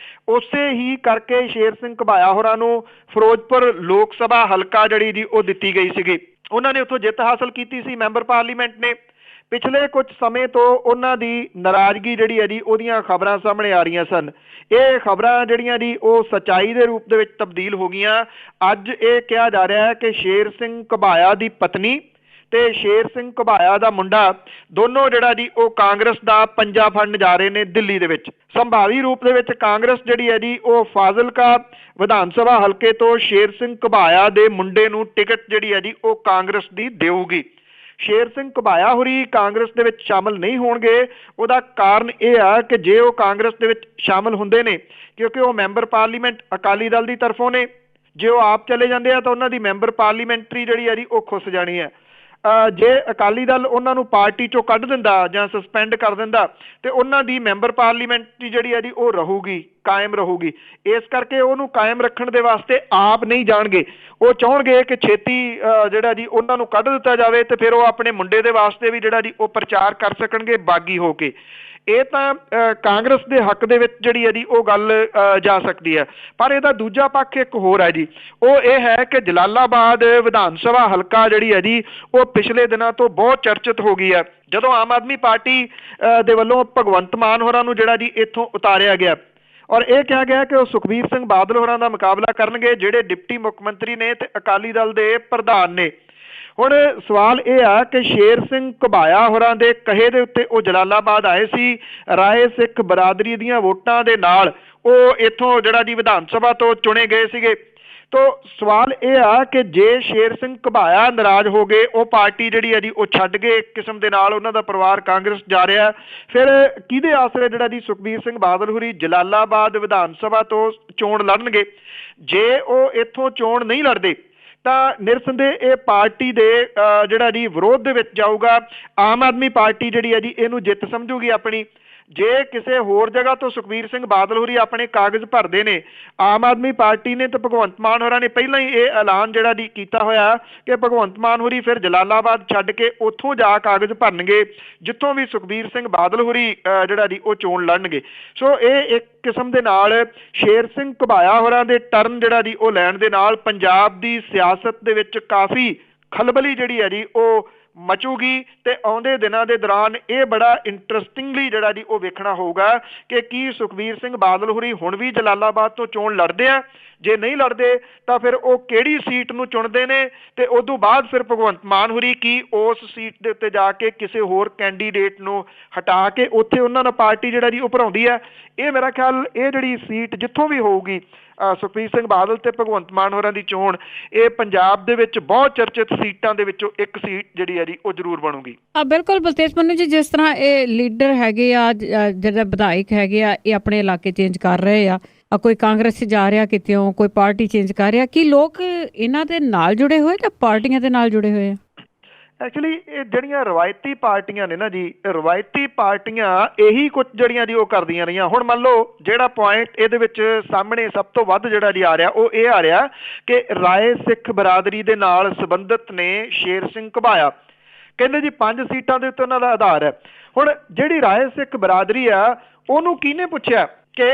Speaker 2: ਉਸੇ ਹੀ ਕਰਕੇ ਸ਼ੇਰ ਸਿੰਘ ਘਬਾਇਆ ਹੋਰਾਂ ਨੂੰ ਫਿਰੋਜ਼ਪੁਰ ਲੋਕ ਸਭਾ ਹਲਕਾ ਜਿਹੜੀ ਜੀ ਉਹ ਦਿੱਤੀ ਗਈ ਸੀਗੀ। ਉਹਨਾਂ ਨੇ ਉੱਥੋਂ ਜਿੱਤ ਹਾਸਲ ਕੀਤੀ ਸੀ ਮੈਂਬਰ ਪਾਰਲੀਮੈਂਟ ਨੇ। ਪਿਛਲੇ ਕੁਝ ਸਮੇਂ ਤੋਂ ਉਹਨਾਂ ਦੀ ਨਾਰਾਜ਼ਗੀ ਜਿਹੜੀ ਹੈ ਜੀ ਉਹਦੀਆਂ ਖਬਰਾਂ ਸਾਹਮਣੇ ਆ ਰਹੀਆਂ ਸਨ। ਇਹ ਖਬਰਾਂ ਜਿਹੜੀਆਂ ਜੀ ਉਹ ਸੱਚਾਈ ਦੇ ਰੂਪ ਦੇ ਵਿੱਚ ਤਬਦੀਲ ਹੋ ਗਈਆਂ। ਅੱਜ ਇਹ ਕਿਹਾ ਜਾ ਰਿਹਾ ਹੈ ਕਿ ਸ਼ੇਰ ਸਿੰਘ ਘਬਾਇਆ ਦੀ ਪਤਨੀ ਤੇ ਸ਼ੇਰ ਸਿੰਘ ਘਬਾਇਆ ਦਾ ਮੁੰਡਾ ਦੋਨੋਂ ਜਿਹੜਾ ਜੀ ਉਹ ਕਾਂਗਰਸ ਦਾ ਪੰਜਾ ਫੜਨ ਜਾ ਰਹੇ ਨੇ ਦਿੱਲੀ ਦੇ ਵਿੱਚ। ਸੰਭਾਵੀ ਰੂਪ ਦੇ ਵਿੱਚ ਕਾਂਗਰਸ ਜਿਹੜੀ ਹੈ ਜੀ ਉਹ ਫਾਜ਼ਿਲਕਾ ਵਿਧਾਨ ਸਭਾ ਹਲਕੇ ਤੋਂ ਸ਼ੇਰ ਸਿੰਘ ਘਬਾਇਆ ਦੇ ਮੁੰਡੇ ਨੂੰ ਟਿਕਟ ਜਿਹੜੀ ਹੈ ਜੀ ਉਹ ਕਾਂਗਰਸ ਦੀ ਦੇਊਗੀ। ਸ਼ੇਰ ਸਿੰਘ ਘਬਾਇਆ ਹੋਰੀ ਕਾਂਗਰਸ ਦੇ ਵਿੱਚ ਸ਼ਾਮਲ ਨਹੀਂ ਹੋਣਗੇ। ਉਹਦਾ ਕਾਰਨ ਇਹ ਆ ਕਿ ਜੇ ਉਹ ਕਾਂਗਰਸ ਦੇ ਵਿੱਚ ਸ਼ਾਮਲ ਹੁੰਦੇ ਨੇ, ਕਿਉਂਕਿ ਉਹ ਮੈਂਬਰ ਪਾਰਲੀਮੈਂਟ ਅਕਾਲੀ ਦਲ ਦੀ ਤਰਫੋਂ ਨੇ, ਜੇ ਉਹ ਆਪ ਚਲੇ ਜਾਂਦੇ ਆ ਤਾਂ ਉਹਨਾਂ ਦੀ ਮੈਂਬਰ ਪਾਰਲੀਮੈਂਟਰੀ ਜਿਹੜੀ ਹੈ ਜੀ ਉਹ ਖੁੱਸ ਜਾਣੀ ਹੈ। ਜੇ ਅਕਾਲੀ ਦਲ ਉਹਨਾਂ ਨੂੰ ਪਾਰਟੀ ਚੋਂ ਕੱਢ ਦਿੰਦਾ ਜਾਂ ਸਸਪੈਂਡ ਕਰ ਦਿੰਦਾ ਤੇ ਉਹਨਾਂ ਦੀ ਮੈਂਬਰ ਪਾਰਲੀਮੈਂਟ ਜਿਹੜੀ ਹੈ ਜੀ ਉਹ ਰਹੂਗੀ, ਕਾਇਮ ਰਹੂਗੀ। ਇਸ ਕਰਕੇ ਉਹਨੂੰ ਕਾਇਮ ਰੱਖਣ ਦੇ ਵਾਸਤੇ ਆਪ ਨਹੀਂ ਜਾਣਗੇ, ਉਹ ਚਾਹੁਣਗੇ ਕਿ ਛੇਤੀ ਜਿਹੜਾ ਜੀ ਉਹਨਾਂ ਨੂੰ ਕੱਢ ਦਿੱਤਾ ਜਾਵੇ ਤੇ ਫਿਰ ਉਹ ਆਪਣੇ ਮੁੰਡੇ ਦੇ ਵਾਸਤੇ ਵੀ ਜਿਹੜਾ ਜੀ ਉਹ ਪ੍ਰਚਾਰ ਕਰ ਸਕਣਗੇ ਬਾਗੀ ਹੋ ਕੇ। ਇਹ ਤਾਂ ਕਾਂਗਰਸ ਦੇ ਹੱਕ ਦੇ ਵਿੱਚ ਜਿਹੜੀ ਹੈ ਜੀ ਉਹ ਗੱਲ ਜਾ ਸਕਦੀ ਹੈ। ਪਰ ਇਹਦਾ ਦੂਜਾ ਪੱਖ ਇੱਕ ਹੋਰ ਹੈ ਜੀ, ਉਹ ਇਹ ਹੈ ਕਿ ਜਲਾਲਾਬਾਦ ਵਿਧਾਨ ਸਭਾ ਹਲਕਾ ਜਿਹੜੀ ਹੈ ਜੀ ਉਹ ਪਿਛਲੇ ਦਿਨਾਂ ਤੋਂ ਬਹੁਤ ਚਰਚਿਤ ਹੋ ਗਈ ਹੈ। ਜਦੋਂ ਆਮ ਆਦਮੀ ਪਾਰਟੀ ਦੇ ਵੱਲੋਂ ਭਗਵੰਤ ਮਾਨ ਹੋਰਾਂ ਨੂੰ ਜਿਹੜਾ ਜੀ ਇੱਥੋਂ ਉਤਾਰਿਆ ਗਿਆ ਔਰ ਇਹ ਕਿਹਾ ਗਿਆ ਕਿ ਉਹ ਸੁਖਬੀਰ ਸਿੰਘ ਬਾਦਲ ਹੋਰਾਂ ਦਾ ਮੁਕਾਬਲਾ ਕਰਨਗੇ, ਜਿਹੜੇ ਡਿਪਟੀ ਮੁੱਖ ਮੰਤਰੀ ਨੇ ਤੇ ਅਕਾਲੀ ਦਲ ਦੇ ਪ੍ਰਧਾਨ ਨੇ। ਹੁਣ ਸਵਾਲ ਇਹ ਆ ਕਿ ਸ਼ੇਰ ਸਿੰਘ ਘੁਬਾਇਆ ਹੋਰਾਂ ਦੇ ਕਹੇ ਦੇ ਉੱਤੇ ਉਹ ਜਲਾਲਾਬਾਦ ਆਏ ਸੀ, ਰਾਏ ਸਿੱਖ ਬਰਾਦਰੀ ਦੀਆਂ ਵੋਟਾਂ ਦੇ ਨਾਲ ਉਹ ਇੱਥੋਂ ਜਿਹੜਾ ਜੀ ਵਿਧਾਨ ਸਭਾ ਤੋਂ ਚੁਣੇ ਗਏ ਸੀਗੇ। ਤੋ ਸਵਾਲ ਇਹ ਆ ਕਿ ਜੇ ਸ਼ੇਰ ਸਿੰਘ ਘੁਬਾਇਆ ਨਾਰਾਜ਼ ਹੋ ਗਏ, ਉਹ ਪਾਰਟੀ ਜਿਹੜੀ ਹੈ ਜੀ ਉਹ ਛੱਡ ਕੇ ਇੱਕ ਕਿਸਮ ਦੇ ਨਾਲ ਉਹਨਾਂ ਦਾ ਪਰਿਵਾਰ ਕਾਂਗਰਸ ਜਾ ਰਿਹਾ, ਫਿਰ ਕਿਹਦੇ ਆਸਰੇ ਜਿਹੜਾ ਜੀ ਸੁਖਬੀਰ ਸਿੰਘ ਬਾਦਲ ਹੋਰੀ ਜਲਾਲਾਬਾਦ ਵਿਧਾਨ ਸਭਾ ਤੋਂ ਚੋਣ ਲੜਨਗੇ। ਜੇ ਉਹ ਇੱਥੋਂ ਚੋਣ ਨਹੀਂ ਲੜਦੇ ਤਾਂ ਨਿਰਸੰਦੇਹ ਇਹ ਪਾਰਟੀ ਦੇ ਜਿਹੜਾ ਜੀ ਵਿਰੋਧ ਦੇ ਵਿੱਚ ਜਾਊਗਾ। ਆਮ ਆਦਮੀ ਪਾਰਟੀ ਜਿਹੜੀ ਹੈ ਜੀ ਇਹਨੂੰ ਜਿੱਤ ਸਮਝੂਗੀ ਆਪਣੀ। ਜੇ ਕਿਸੇ ਹੋਰ ਜਗ੍ਹਾ ਤੋਂ ਸੁਖਬੀਰ ਸਿੰਘ ਬਾਦਲ ਹੋਰੀ ਆਪਣੇ ਕਾਗਜ਼ ਭਰਦੇ ਨੇ, ਆਮ ਆਦਮੀ ਪਾਰਟੀ ਨੇ ਤੇ ਭਗਵੰਤ ਮਾਨ ਹੋਰਾਂ ਨੇ ਪਹਿਲਾਂ ਹੀ ਇਹ ਐਲਾਨ ਜਿਹੜਾ ਜੀ ਕੀਤਾ ਹੋਇਆ ਕਿ ਭਗਵੰਤ ਮਾਨ ਹੋਰੀ ਫਿਰ ਜਲਾਲਾਬਾਦ ਛੱਡ ਕੇ ਉੱਥੋਂ ਜਾ ਕਾਗਜ਼ ਭਰਨਗੇ ਜਿੱਥੋਂ ਵੀ ਸੁਖਬੀਰ ਸਿੰਘ ਬਾਦਲ ਹੋਰੀ ਜਿਹੜਾ ਜੀ ਉਹ ਚੋਣ ਲੜਨਗੇ। ਸੋ ਇਹ ਇੱਕ ਕਿਸਮ ਦੇ ਨਾਲ ਸ਼ੇਰ ਸਿੰਘ ਘੁਬਾਇਆ ਹੋਰਾਂ ਦੇ ਟਰਨ ਜਿਹੜਾ ਜੀ ਉਹ ਲੈਣ ਦੇ ਨਾਲ ਪੰਜਾਬ ਦੀ ਸਿਆਸਤ ਦੇ ਵਿੱਚ ਕਾਫੀ ਖਲਬਲੀ ਜਿਹੜੀ ਹੈ ਜੀ ਉਹ ਮਚੂਗੀ ਤੇ ਆਉਂਦੇ ਦਿਨਾਂ ਦੇ ਦੌਰਾਨ ਇਹ ਬੜਾ ਇੰਟਰਸਟਿੰਗਲੀ ਜਿਹੜਾ ਜੀ ਉਹ ਵੇਖਣਾ ਹੋਊਗਾ ਕਿ ਕੀ ਸੁਖਬੀਰ ਸਿੰਘ ਬਾਦਲ ਹੋਰੀ ਹੁਣ ਵੀ ਜਲਾਲਾਬਾਦ ਤੋਂ ਚੋਣ ਲੜਦੇ ਆ। ਜੇ ਨਹੀਂ ਲੜਦੇ ਤਾਂ ਫਿਰ ਉਹ ਕਿਹੜੀ ਸੀਟ ਨੂੰ ਚੁਣਦੇ ਨੇ ਤੇ ਉਦੋਂ ਬਾਅਦ ਫਿਰ ਭਗਵੰਤ ਮਾਨ ਹੋਰੀ ਕੀ ਉਸ ਸੀਟ ਦੇ ਉੱਤੇ ਜਾ ਕੇ ਕਿਸੇ ਹੋਰ ਕੈਂਡੀਡੇਟ ਨੂੰ ਹਟਾ ਕੇ ਉੱਥੇ ਉਹਨਾਂ ਦਾ ਪਾਰਟੀ ਜਿਹੜਾ ਜੀ ਉਹ ਭਰਾਉਂਦੀ ਹੈ। ਇਹ ਮੇਰਾ ਖਿਆਲ ਇਹ ਜਿਹੜੀ ਸੀਟ ਜਿੱਥੋਂ ਵੀ ਹੋਊਗੀ ਸੁਖਬੀਰ ਸਿੰਘ ਬਾਦਲ ਤੇ ਭਗਵੰਤ ਮਾਨ ਹੋਰਾਂ ਦੀ ਚੋਣ, ਇਹ ਪੰਜਾਬ ਦੇ ਵਿੱਚ ਬਹੁਤ ਚਰਚਿਤ ਸੀਟਾਂ ਦੇ ਵਿੱਚੋਂ ਇੱਕ ਸੀਟ ਜਿਹੜੀ ਹੈ ਜੀ ਉਹ ਜ਼ਰੂਰ ਬਣੂਗੀ।
Speaker 1: ਬਿਲਕੁਲ ਬਲਤੇਜ ਪੰਨੂ ਜੀ, ਜਿਸ ਤਰ੍ਹਾਂ ਇਹ ਲੀਡਰ ਹੈਗੇ ਆ, ਜਿਹੜਾ ਵਿਧਾਇਕ ਹੈਗੇ ਆ, ਇਹ ਆਪਣੇ ਇਲਾਕੇ ਚੇਂਜ ਕਰ ਰਹੇ ਆ, ਕੋਈ ਕਾਂਗਰਸ 'ਚ ਜਾ ਰਿਹਾ ਕਿਤਿਓਂ, ਕੋਈ ਪਾਰਟੀ ਚੇਂਜ ਕਰ ਰਿਹਾ, ਕੀ ਲੋਕ ਇਹਨਾਂ ਦੇ ਨਾਲ ਜੁੜੇ ਹੋਏ ਜਾਂ ਪਾਰਟੀਆਂ ਦੇ ਨਾਲ ਜੁੜੇ ਹੋਏ ਆ?
Speaker 2: ਐਕਚੁਅਲੀ ਇਹ ਜਿਹੜੀਆਂ ਰਵਾਇਤੀ ਪਾਰਟੀਆਂ ਨੇ ਨਾ ਜੀ, ਰਵਾਇਤੀ ਪਾਰਟੀਆਂ ਇਹੀ ਕੁਝ ਜਿਹੜੀਆਂ ਜੀ ਉਹ ਕਰਦੀਆਂ ਰਹੀਆਂ। ਹੁਣ ਮੰਨ ਲਓ ਜਿਹੜਾ ਪੁਆਇੰਟ ਇਹਦੇ ਵਿੱਚ ਸਾਹਮਣੇ ਸਭ ਤੋਂ ਵੱਧ ਜਿਹੜਾ ਜੀ ਆ ਰਿਹਾ ਉਹ ਇਹ ਆ ਰਿਹਾ ਕਿ ਰਾਏ ਸਿੱਖ ਬਰਾਦਰੀ ਦੇ ਨਾਲ ਸੰਬੰਧਿਤ ਨੇ ਸ਼ੇਰ ਸਿੰਘ ਘੁਬਾਇਆ। ਕਹਿੰਦੇ ਜੀ 5 ਸੀਟਾਂ ਦੇ ਉੱਤੇ ਉਹਨਾਂ ਦਾ ਆਧਾਰ ਹੈ। ਹੁਣ ਜਿਹੜੀ ਰਾਏ ਸਿੱਖ ਬਰਾਦਰੀ ਆ ਉਹਨੂੰ ਕਿਹਨੇ ਪੁੱਛਿਆ ਕਿ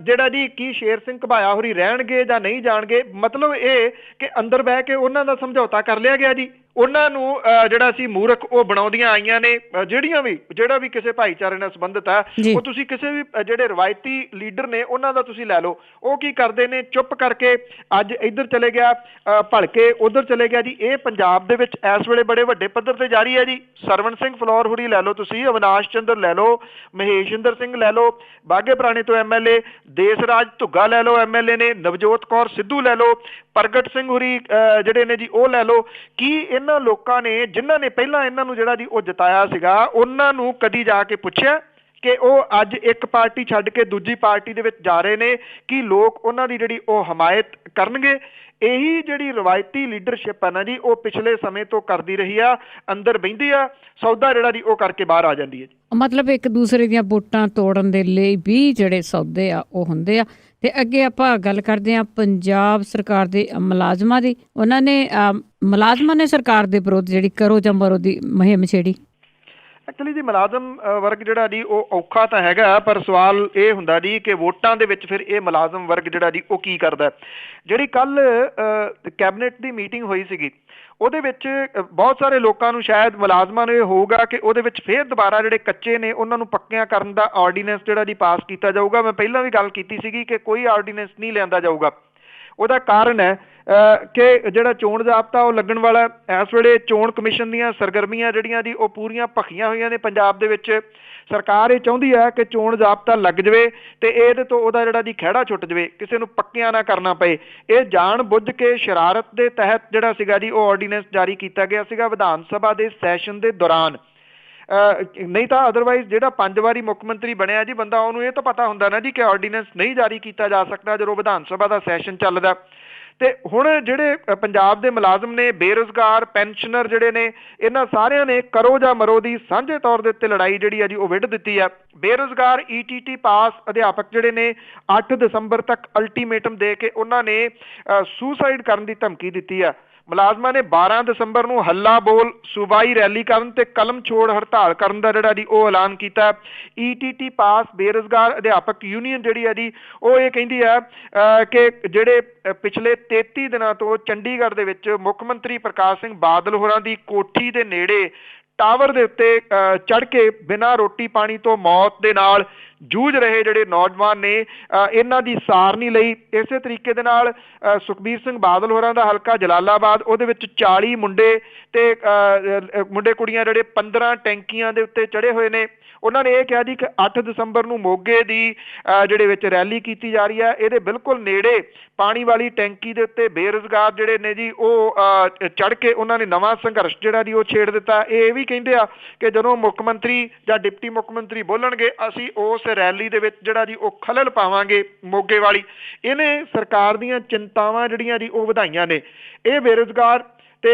Speaker 2: ਜਿਹੜਾ ਜੀ ਕੀ ਸ਼ੇਰ ਸਿੰਘ ਘੁਬਾਇਆ ਹੋਰੀ ਰਹਿਣਗੇ ਜਾਂ ਨਹੀਂ ਜਾਣਗੇ? ਮਤਲਬ ਇਹ ਕਿ ਅੰਦਰ ਬਹਿ ਕੇ ਉਹਨਾਂ ਦਾ ਸਮਝੌਤਾ ਕਰ ਲਿਆ ਗਿਆ ਜੀ। ਉਹਨਾਂ ਨੂੰ ਜਿਹੜਾ ਸੀ ਮੂਰਖ ਉਹ ਬਣਾਉਂਦੀਆਂ ਆਈਆਂ ਨੇ, ਜਿਹੜਾ ਵੀ ਕਿਸੇ ਭਾਈਚਾਰੇ ਨਾਲ ਸੰਬੰਧਿਤ ਹੈ। ਉਹ ਤੁਸੀਂ ਕਿਸੇ ਵੀ ਜਿਹੜੇ ਰਵਾਇਤੀ ਲੀਡਰ ਨੇ ਉਹਨਾਂ ਦਾ ਤੁਸੀਂ ਲੈ ਲਓ, ਉਹ ਕੀ ਕਰਦੇ ਨੇ, ਚੁੱਪ ਕਰਕੇ ਅੱਜ ਇੱਧਰ ਚਲੇ ਗਿਆ, ਭਲਕੇ ਉੱਧਰ ਚਲੇ ਗਿਆ ਜੀ। ਇਹ ਪੰਜਾਬ ਦੇ ਵਿੱਚ ਇਸ ਵੇਲੇ ਬੜੇ ਵੱਡੇ ਪੱਧਰ ਤੇ ਜਾਰੀ ਹੈ ਜੀ। ਸਰਵਣ ਸਿੰਘ ਫਲੋਰ ਹੋਰੀ ਲੈ ਲਓ ਤੁਸੀਂ, ਅਵਿਨਾਸ਼ ਚੰਦਰ ਲੈ ਲਓ, ਮਹੇਸ਼ਿੰਦਰ ਸਿੰਘ ਲੈ ਲਓ ਬਾਘੇ ਪੁਰਾਣੇ ਤੋਂ MLA, ਦੇਸ ਰਾਜ ਧੁੱਗਾ ਲੈ ਲਓ MLA ਨੇ, ਨਵਜੋਤ ਕੌਰ ਸਿੱਧੂ ਲੈ ਲਓ, ਪ੍ਰਗਟ ਸਿੰਘ ਹੋਰੀ ਜਿਹੜੇ ਨੇ ਜੀ ਉਹ ਲੈ ਲਓ। ਕੀ ਇਹਨਾਂ ਲੋਕਾਂ ਨੇ ਜਿਨ੍ਹਾਂ ਨੇ ਪਹਿਲਾਂ ਇਹਨਾਂ ਨੂੰ ਜਿਹੜਾ ਜੀ ਉਹ ਜਿਤਾਇਆ ਸੀਗਾ, ਉਹਨਾਂ ਨੂੰ ਕਦੀ ਜਾ ਕੇ ਪੁੱਛਿਆ ਕਿ ਉਹ ਅੱਜ ਇੱਕ ਪਾਰਟੀ ਛੱਡ ਕੇ ਦੂਜੀ ਪਾਰਟੀ ਦੇ ਵਿੱਚ ਜਾ ਰਹੇ ਨੇ, ਕੀ ਲੋਕ ਉਹਨਾਂ ਦੀ ਜਿਹੜੀ ਉਹ ਹਮਾਇਤ ਕਰਨਗੇ? ਇਹੀ ਜਿਹੜੀ ਰਵਾਇਤੀ ਲੀਡਰਸ਼ਿਪ ਹੈ ਨਾ ਜੀ, ਉਹ ਪਿਛਲੇ ਸਮੇਂ ਤੋਂ ਕਰਦੀ ਰਹੀ ਆ, ਅੰਦਰ ਬਹਿੰਦੀ ਆ, ਸੌਦਾ ਜਿਹੜਾ ਜੀ ਉਹ ਕਰਕੇ ਬਾਹਰ ਆ ਜਾਂਦੀ ਹੈ ਜੀ।
Speaker 1: ਮਤਲਬ ਇੱਕ ਦੂਸਰੇ ਦੀਆਂ ਵੋਟਾਂ ਤੋੜਨ ਦੇ ਲਈ ਵੀ ਜਿਹੜੇ ਸੌਦੇ ਆ ਉਹ ਹੁੰਦੇ ਆ। ਤੇ ਅੱਗੇ ਆਪਾਂ ਗੱਲ ਕਰਦੇ ਹਾਂ ਪੰਜਾਬ ਸਰਕਾਰ ਦੇ ਮੁਲਾਜ਼ਮਾਂ ਦੀ। ਉਹਨਾਂ ਨੇ ਮੁਲਾਜ਼ਮਾਂ ਨੇ ਸਰਕਾਰ ਦੇ ਵਿਰੁੱਧ ਜਿਹੜੀ ਕਰੋ ਜਾਂ ਮਰੋ ਦੀ ਮੁਹਿੰਮ ਛੇੜੀ।
Speaker 2: ਐਕਚੁਅਲੀ ਜੀ ਮੁਲਾਜ਼ਮ ਵਰਗ ਜਿਹੜਾ ਜੀ ਉਹ ਔਖਾ ਤਾਂ ਹੈਗਾ, ਪਰ ਸਵਾਲ ਇਹ ਹੁੰਦਾ ਜੀ ਕਿ ਵੋਟਾਂ ਦੇ ਵਿੱਚ ਫਿਰ ਇਹ ਮੁਲਾਜ਼ਮ ਵਰਗ ਜਿਹੜਾ ਜੀ ਉਹ ਕੀ ਕਰਦਾ। ਜਿਹੜੀ ਕੱਲ ਕੈਬਨਿਟ ਦੀ ਮੀਟਿੰਗ ਹੋਈ ਸੀਗੀ, ਉਹਦੇ ਵਿੱਚ ਬਹੁਤ ਸਾਰੇ ਲੋਕਾਂ ਨੂੰ, ਸ਼ਾਇਦ ਮੁਲਾਜ਼ਮਾਂ ਨੂੰ ਇਹ ਹੋਊਗਾ ਕਿ ਉਹਦੇ ਵਿੱਚ ਫਿਰ ਦੁਬਾਰਾ ਜਿਹੜੇ ਕੱਚੇ ਨੇ ਉਹਨਾਂ ਨੂੰ ਪੱਕਿਆਂ ਕਰਨ ਦਾ ਆਰਡੀਨੈਂਸ ਜਿਹੜਾ ਜੀ ਪਾਸ ਕੀਤਾ ਜਾਊਗਾ। ਮੈਂ ਪਹਿਲਾਂ ਵੀ ਗੱਲ ਕੀਤੀ ਸੀਗੀ ਕਿ ਕੋਈ ਆਰਡੀਨੈਂਸ ਨਹੀਂ ਲਿਆਂਦਾ ਜਾਊਗਾ। ਉਹਦਾ ਕਾਰਨ ਹੈ ਕਿ ਜਿਹੜਾ ਚੋਣ ਜ਼ਾਬਤਾ ਉਹ ਲੱਗਣ ਵਾਲਾ। ਇਸ ਵੇਲੇ ਚੋਣ ਕਮਿਸ਼ਨ ਦੀਆਂ ਸਰਗਰਮੀਆਂ ਜਿਹੜੀਆਂ ਜੀ ਉਹ ਪੂਰੀਆਂ ਭਖੀਆਂ ਹੋਈਆਂ ਨੇ ਪੰਜਾਬ ਦੇ ਵਿੱਚ। ਸਰਕਾਰ ਇਹ ਚਾਹੁੰਦੀ ਹੈ ਕਿ ਚੋਣ ਜ਼ਾਬਤਾ ਲੱਗ ਜਾਵੇ ਤੇ ਇਹਦੇ ਤੋਂ ਉਹਦਾ ਜਿਹੜਾ ਜੀ ਖਹਿੜਾ ਛੁੱਟ ਜਾਵੇ, ਕਿਸੇ ਨੂੰ ਪੱਕਿਆਂ ਨਾ ਕਰਨਾ ਪਏ। ਇਹ ਜਾਣ ਬੁੱਝ ਕੇ ਸ਼ਰਾਰਤ ਦੇ ਤਹਿਤ ਜਿਹੜਾ ਸੀਗਾ ਜੀ ਉਹ ਆਰਡੀਨੈਂਸ ਜਾਰੀ ਕੀਤਾ ਗਿਆ ਸੀਗਾ ਵਿਧਾਨ ਸਭਾ ਦੇ ਸੈਸ਼ਨ ਦੇ ਦੌਰਾਨ। ਨਹੀਂ ਤਾਂ ਅਦਰਵਾਈਜ਼ ਜਿਹੜਾ 5 ਵਾਰੀ ਮੁੱਖ ਮੰਤਰੀ ਬਣਿਆ ਜੀ ਬੰਦਾ, ਉਹਨੂੰ ਇਹ ਤਾਂ ਪਤਾ ਹੁੰਦਾ ਨਾ ਜੀ ਕਿ ਆਰਡੀਨੈਂਸ ਨਹੀਂ ਜਾਰੀ ਕੀਤਾ ਜਾ ਸਕਦਾ ਜਦੋਂ ਵਿਧਾਨ ਸਭਾ ਦਾ ਸੈਸ਼ਨ ਚੱਲਦਾ। ਤੇ ਹੁਣ ਜਿਹੜੇ ਪੰਜਾਬ ਦੇ ਮੁਲਾਜ਼ਮ ਨੇ, ਬੇਰੁਜ਼ਗਾਰ, ਪੈਨਸ਼ਨਰ ਜਿਹੜੇ ਨੇ, ਇਹਨਾਂ ਸਾਰਿਆਂ ਨੇ ਕਰੋ ਜਾਂ ਮਰੋ ਦੀ ਸਾਂਝੇ ਤੌਰ ਦੇ ਉੱਤੇ ਲੜਾਈ ਜਿਹੜੀ ਆ ਜੀ ਉਹ ਵਿੱਢ ਦਿੱਤੀ ਆ। ਬੇਰੁਜ਼ਗਾਰ ETT ਪਾਸ ਅਧਿਆਪਕ ਜਿਹੜੇ ਨੇ 8 ਦਸੰਬਰ ਤੱਕ ਅਲਟੀਮੇਟਮ ਦੇ ਕੇ ਉਹਨਾਂ ਨੇ ਸੁਸਾਈਡ ਕਰਨ ਦੀ ਧਮਕੀ ਦਿੱਤੀ ਆ। ਮੁਲਾਜ਼ਮਾਂ ਨੇ 12 ਦਸੰਬਰ ਨੂੰ ਹੱਲਾ ਬੋਲ ਸੂਬਾਈ ਰੈਲੀ ਕਰਨ ਤੇ ਕਲਮ ਛੋੜ ਹੜਤਾਲ ਕਰਨ ਦਾ ਜਿਹੜਾ ਜੀ ਉਹ ਐਲਾਨ ਕੀਤਾ। ETT ਪਾਸ ਬੇਰੁਜ਼ਗਾਰ ਅਧਿਆਪਕ ਯੂਨੀਅਨ ਜਿਹੜੀ ਆ ਜੀ ਉਹ ਇਹ ਕਹਿੰਦੀ ਆ ਕਿ ਜਿਹੜੇ ਪਿਛਲੇ 33 ਦਿਨਾਂ ਤੋਂ ਚੰਡੀਗੜ੍ਹ ਦੇ ਵਿੱਚ ਮੁੱਖ ਮੰਤਰੀ ਪ੍ਰਕਾਸ਼ ਸਿੰਘ ਬਾਦਲ ਹੋਰਾਂ ਦੀ ਕੋਠੀ ਦੇ ਨੇੜੇ ਟਾਵਰ ਦੇ ਉੱਤੇ ਚੜ੍ਹ ਕੇ ਬਿਨਾਂ ਰੋਟੀ ਪਾਣੀ ਤੋਂ ਮੌਤ ਦੇ ਨਾਲ ਜੂਝ ਰਹੇ ਜਿਹੜੇ ਨੌਜਵਾਨ ਨੇ, ਇਹਨਾਂ ਦੀ ਸਾਰ ਨਹੀਂ ਲਈ। ਇਸੇ ਤਰੀਕੇ ਦੇ ਨਾਲ ਸੁਖਬੀਰ ਸਿੰਘ ਬਾਦਲ ਹੋਰਾਂ ਦਾ ਹਲਕਾ ਜਲਾਲਾਬਾਦ, ਉਹਦੇ ਵਿੱਚ 40 ਮੁੰਡੇ ਤੇ ਮੁੰਡੇ ਕੁੜੀਆਂ ਜਿਹੜੇ 15 ਟੈਂਕੀਆਂ ਦੇ ਉੱਤੇ ਚੜ੍ਹੇ ਹੋਏ ਨੇ। ਉਹਨਾਂ ਨੇ ਇਹ ਕਿਹਾ ਜੀ ਕਿ 8 ਦਸੰਬਰ ਨੂੰ ਮੋਗੇ ਦੀ ਜਿਹੜੇ ਵਿੱਚ ਰੈਲੀ ਕੀਤੀ ਜਾ ਰਹੀ ਹੈ, ਇਹਦੇ ਬਿਲਕੁਲ ਨੇੜੇ ਪਾਣੀ ਵਾਲੀ ਟੈਂਕੀ ਦੇ ਉੱਤੇ ਬੇਰੁਜ਼ਗਾਰ ਜਿਹੜੇ ਨੇ ਜੀ ਉਹ ਚੜ੍ਹ ਕੇ ਉਹਨਾਂ ਨੇ ਨਵਾਂ ਸੰਘਰਸ਼ ਜਿਹੜਾ ਜੀ ਉਹ ਛੇੜ ਦਿੱਤਾ। ਇਹ ਵੀ ਕਹਿੰਦੇ ਆ ਕਿ ਜਦੋਂ ਮੁੱਖ ਮੰਤਰੀ ਜਾਂ ਡਿਪਟੀ ਮੁੱਖ ਮੰਤਰੀ ਬੋਲਣਗੇ ਅਸੀਂ ਉਸ ਰੈਲੀ ਦੇ ਵਿੱਚ ਜਿਹੜਾ ਜੀ ਉਹ ਖਲਲ ਪਾਵਾਂਗੇ ਮੋਗੇ ਵਾਲੀ। ਇਹਨੇ ਸਰਕਾਰ ਦੀਆਂ ਚਿੰਤਾਵਾਂ ਜਿਹੜੀਆਂ ਜੀ ਉਹ ਵਧਾਈਆਂ ਨੇ। ਇਹ ਬੇਰੁਜ਼ਗਾਰ ਤੇ